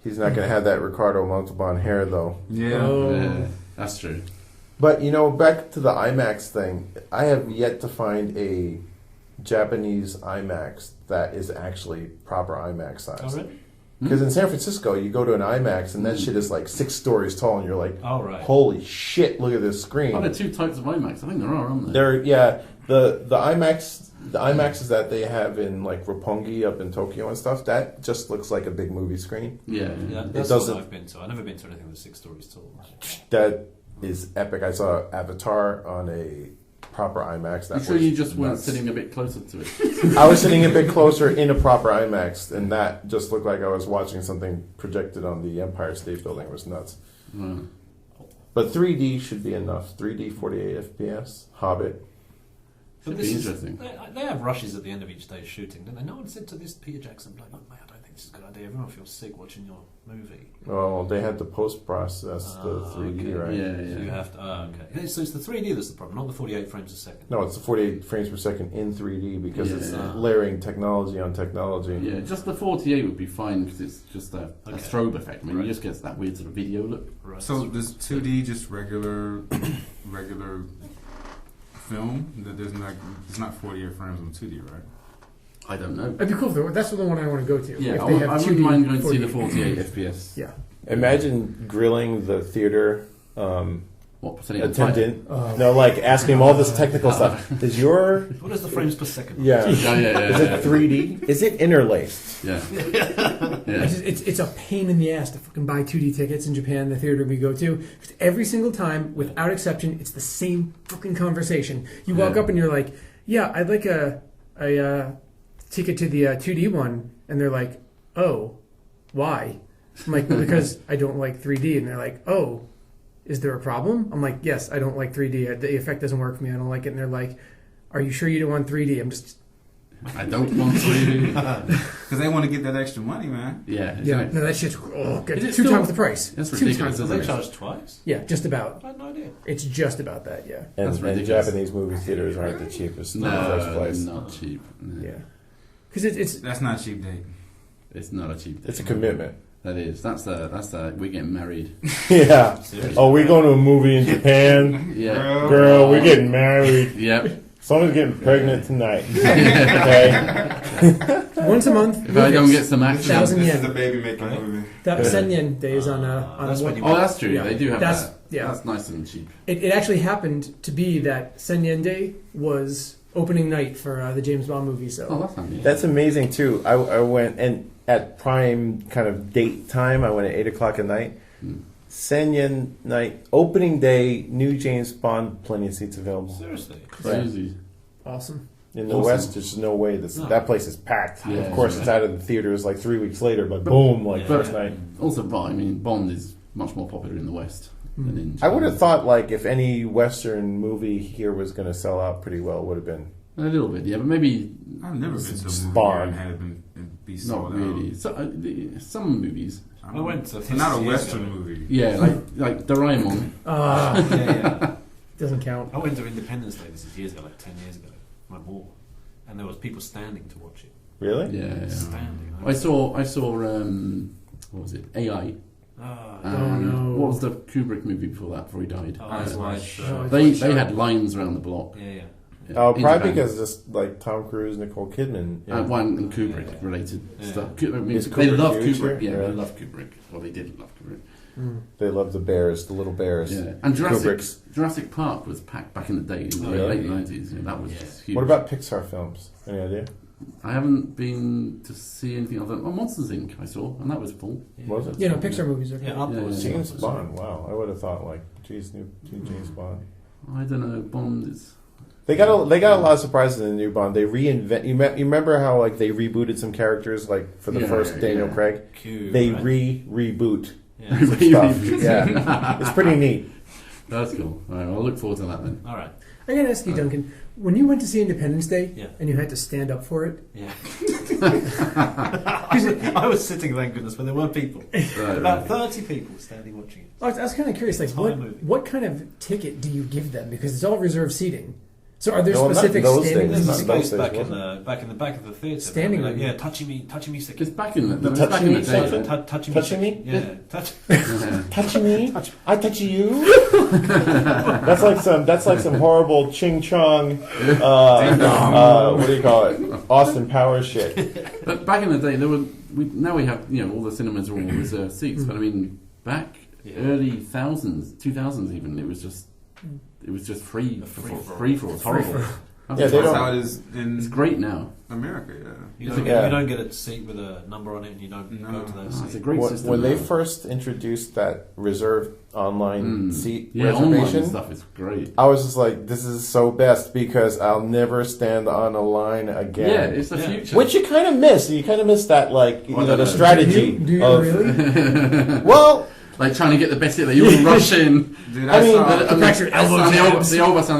He's not going to have that Ricardo Montalban hair, though. Yeah. Yeah. That's true. But, back to the IMAX thing, I have yet to find a Japanese IMAX that is actually proper IMAX size. Oh, really? Because in San Francisco, you go to an IMAX and that shit is like 6 stories tall, and you're like, Oh, right. holy shit, look at this screen. Oh, there are two types of IMAX. I think there are, aren't there? The IMAXs that they have in like Roppongi up in Tokyo and stuff, that just looks like a big movie screen. Yeah, that's doesn't- what I've been to. I've never been to anything that's 6 stories tall. That is epic. I saw Avatar on a proper IMAX. That You sure was you just weren't nuts. sitting a bit closer to it? I was sitting a bit closer in a proper IMAX, and that just looked like I was watching something projected on the Empire State Building. It was nuts. Mm. But 3D should be enough. 3D, 48 FPS, Hobbit. Should be interesting. They have rushes at the end of each day's shooting, don't they? No one said to this Peter Jackson, like, oh, man, I don't think this is a good idea. Everyone feels sick watching your movie. Well, they had to post-process the 3D, okay. right? Yeah. So you have to. Okay. So it's the 3D that's the problem, not the 48 frames a second. No, it's the 48 frames per second in 3D because it's Yeah. layering technology on technology. Yeah, just the 48 would be fine because it's just a strobe effect. I mean, Right. you just get that weird sort of video look. Right. So does 2D just regular film? That there's not it's not 48 frames on 2D, right? I don't know. It'd be cool if that's the one I want to go to. Yeah, if I they have wouldn't 2D, mind going to see the 48. 48 FPS. Yeah. Imagine grilling the theater What percentage? Attendant. No, like asking him all this technical stuff. Does your what is the frames per second? yeah? Is it 3D? Is it interlaced? Yeah. It's a pain in the ass to fucking buy 2D tickets in Japan, the theater we go to. Because every single time, without exception, it's the same fucking conversation. You walk up and you're like, "Yeah, I'd like a ticket to the 2D one," and they're like, "Oh, why?" I'm like, "Well, because I don't like 3D," and they're like, "Oh, is there a problem?" I'm like, "Yes, I don't like 3D. The effect doesn't work for me. I don't like it." And they're like, "Are you sure you don't want 3D?" I don't want 3D. Because they want to get that extra money, man. Yeah. No, that shit's good. Is it 2 still- times the price. That's 2 ridiculous, times the isn't They price. charge twice? Yeah, just about. I had no idea. It's just about that. Yeah. And ridiculous. Japanese movie theaters aren't the cheapest in the first No, place. not cheap. No. Yeah. Because it's That's not cheap date. It's not a cheap. It's a commitment. That is. That's the. We're getting married. Yeah. Seriously. Oh, we're going to a movie in Japan. Yeah. Girl, we're getting married. Yep. Someone's getting pregnant tonight. Okay. once a month. If I don't get some action. 1,000 This yen. is the baby making movie. That Senyen Day is on that's one. when you- Oh, that's true. Yeah. They do have That's- that. yeah. That's nice and cheap. It actually happened to be that Senyen Day was opening night for the James Bond movie. Oh, So that's handy. That's amazing too. I went and at prime kind of date time. I went at 8:00 at night. Senyen night, opening day, new James Bond, plenty of seats available. Seriously. Crazy. awesome. In the Awesome. West, there's no way that place is packed. Yeah, of course, yeah. it's out of the theaters like 3 weeks later, but boom, like Yeah. first night. Also, I mean, Bond is much more popular in the West than in. I would have thought like if any Western movie here was going to sell out pretty well, it would have been. A little bit, yeah, but maybe I've never been to a movie Bond. and had it be sold not really. So, some movies. out. I went to Not a 50 years Western ago. movie. Yeah, like Doraemon. Yeah. Doesn't count. I went to Independence Day, this is years ago, like 10 years ago, or more. And there was people standing to watch it. Really? Yeah. Standing. I saw. What was it? AI. Oh, no. What was the Kubrick movie before that? Before he died. Eyes Wide Shut. They had lines around the block. Yeah. Oh, In probably Japan. because just like Tom Cruise, Nicole Kidman. Yeah. One and Kubrick Yeah. related Yeah. stuff. I mean, Is they Kubrick love huge Kubrick. here? Yeah, Yeah. they love Kubrick. Well, they did love Kubrick. They love the bears, the little bears. Yeah, and Kubrick's. Jurassic Park was packed back in the day in the really? late 90s. Yeah, that was huge. What about Pixar films? Any idea? I haven't been to see anything other than Monsters Inc. I saw, and that was full. Was it? You know, Pixar movies are. Yeah, up Yeah, was yeah. James Bond. Wow, I would have thought like, geez, new James Bond. I don't know. Bond is. They got a lot of surprises in the new Bond. They reinvent. You remember how like they rebooted some characters like for the Yeah, first Daniel yeah. Craig. Q, They right? reboot Yeah. some stuff. Yeah, it's pretty neat. That's cool. All right, I'll look forward to that then. All right. I gotta ask you, Duncan, when you went to see Independence Day Yeah. and you had to stand up for it, Yeah. I was sitting, thank goodness, but there were people. Right, About right. 30 people standing watching it. I was kind of curious, like Entire movie. what kind of ticket do you give them? Because it's all reserved seating. So are there No, not specific those standing days. There's a Not space those back days, in the back of the theatre. Standing like, room. yeah, touchy me It's second. back in the, The it was back touching in the me day. section? Touching me. Touching me? Yeah, touch. Touch me, I touch you. That's like some horrible ching chong. What do you call it? Austin Powers shit. But back in the day, now we have all the cinemas are all reserved seats. But I mean, back early 2000s even, it was just free for all. It's horrible. Yeah, they That's don't. how it is It's in great now. America. You Yeah. don't get a seat with a number on it, and you don't go to those It's a seats. great system. When they now. first introduced that reserved online seat online reservation, stuff is great. I was just like, "This is so best because I'll never stand on a line again." Yeah, it's the Yeah. future. Which you kind of miss. You kind of miss that, like the strategy Do you of. really? Well, like trying to get the best seat there. You wouldn't rush in. Dude, I mean, saw, The pressure elbow jabs. the Obasan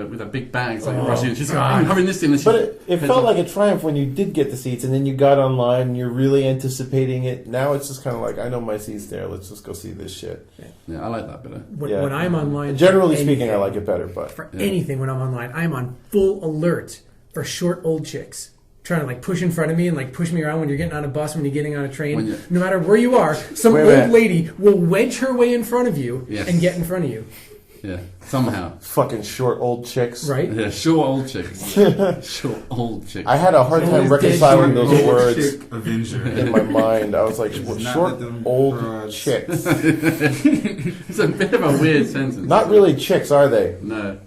with a big bag, it's like Oh, rushing. She's like, God. I'm having this in. but it felt like a triumph when you did get the seats, and then you got online, and you're really anticipating it. Now it's just kind of like, I know my seat's there. Let's just go see this shit. Yeah, I like that better. When I'm online, Generally for speaking, I anything- like it better, but for anything when I'm online, I'm on full alert for short old chicks trying to like push in front of me and like push me around when you're getting on a bus, when you're getting on a train. No matter where you are, some Wait a old minute. lady will wedge her way in front of you Yes. and get in front of you. Yeah, somehow. Fucking short old chicks. Right? Yeah, short old chicks. Short old chicks. I had a hard time reconciling those words Chick Avenger. in my mind. I was like, Not short let them old broads. chicks. It's a bit of a weird sentence. Not really chicks, are they? No.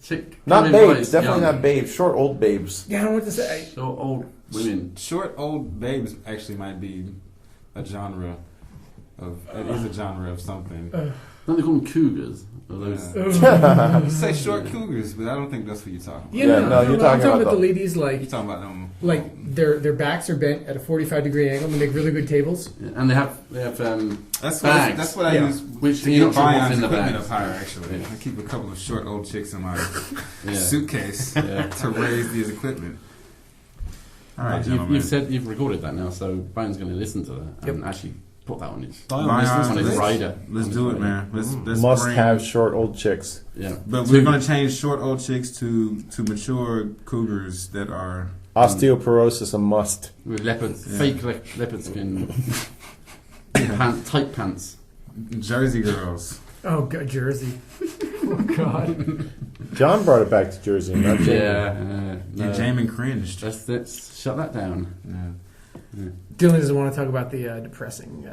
Chick. Not women babes. implies Definitely young. not babes. Short old babes. Yeah, I don't know what to say. Short old women. Short old babes actually might be a genre of. It is a genre of something. Don't they call them cougars? Or those? You say short cougars, but I don't think that's what you're talking about. Yeah, no, you're talking I'm talking about the ladies You're like talking about them. their backs are bent at a 45-degree angle. They make really good tables. Yeah, and they have That's bags. what I Yeah. use. Which to you're get not sure what's Bayon's in the equipment bags. up higher. Actually, Yeah. I keep a couple of short old chicks in my Yeah. suitcase Yeah. to raise these equipment. All right, You've gentlemen. said you've recorded that now, so Brian's going to listen to that and actually put that on his Bayon's rider. Let's do it, man. Let's Must bring- have short old chicks. Yeah, But we're going to change short old chicks to mature cougars that are Osteoporosis a must. with fake leopard skin, tight pants. Jersey girls. Oh, God, Jersey. Oh, God. John brought it back to Jersey, not Jamie. No. Jamin cringed. Let's shut that down. Yeah. Dylan doesn't want to talk about the depressing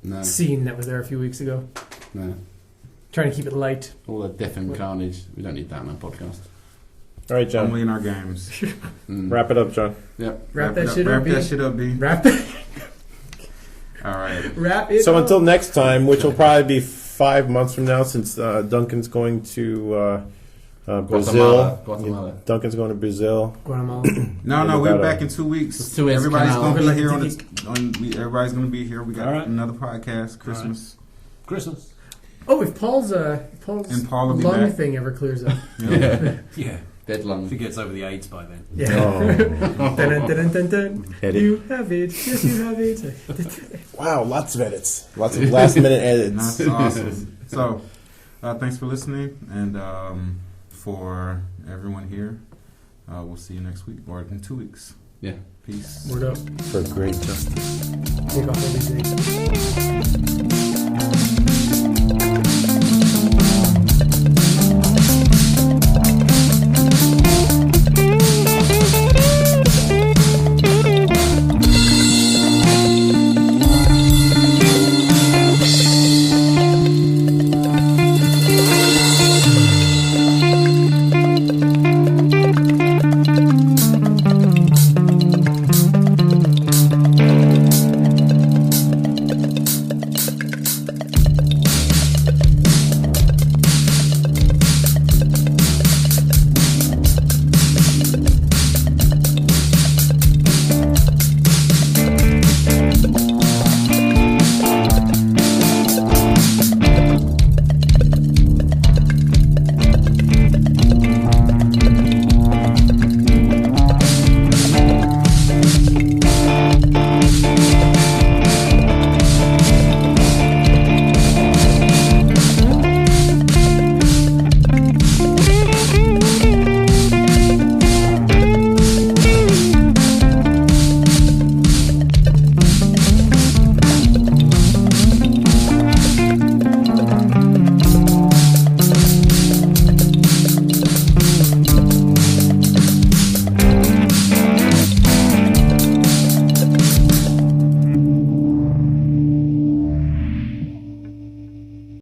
No, scene that was there a few weeks ago. no. Trying to keep it light. All the death and carnage. We don't need that on our podcast. All right, John. Only in our games. Wrap it up, John. Yep. Wrap that it up, shit up, Wrap B. that shit up, B. Wrap that. All right. Wrap it So up. until next time, which will probably be 5 months from now, since Duncan's going to Brazil. Guatemala. Duncan's going to Brazil. Guatemala. No, we're back in 2 weeks. The Suez Everybody's Canal. going to be here everybody's going to be here. We got All right. another podcast, Christmas. Christmas. Oh, if Paul's And Paul will be lung back. thing ever clears up. Yeah. Yeah. Dead lung. If he gets over the AIDS by then. Yeah. Oh. Dun, dun, dun, dun, dun. Edit. You have it. Yes, you have it. Wow, lots of edits. Lots of last minute edits. That's awesome. So, thanks for listening. And for everyone here, we'll see you next week or in 2 weeks. Yeah. Peace. Word up. For great justice. Take off everything.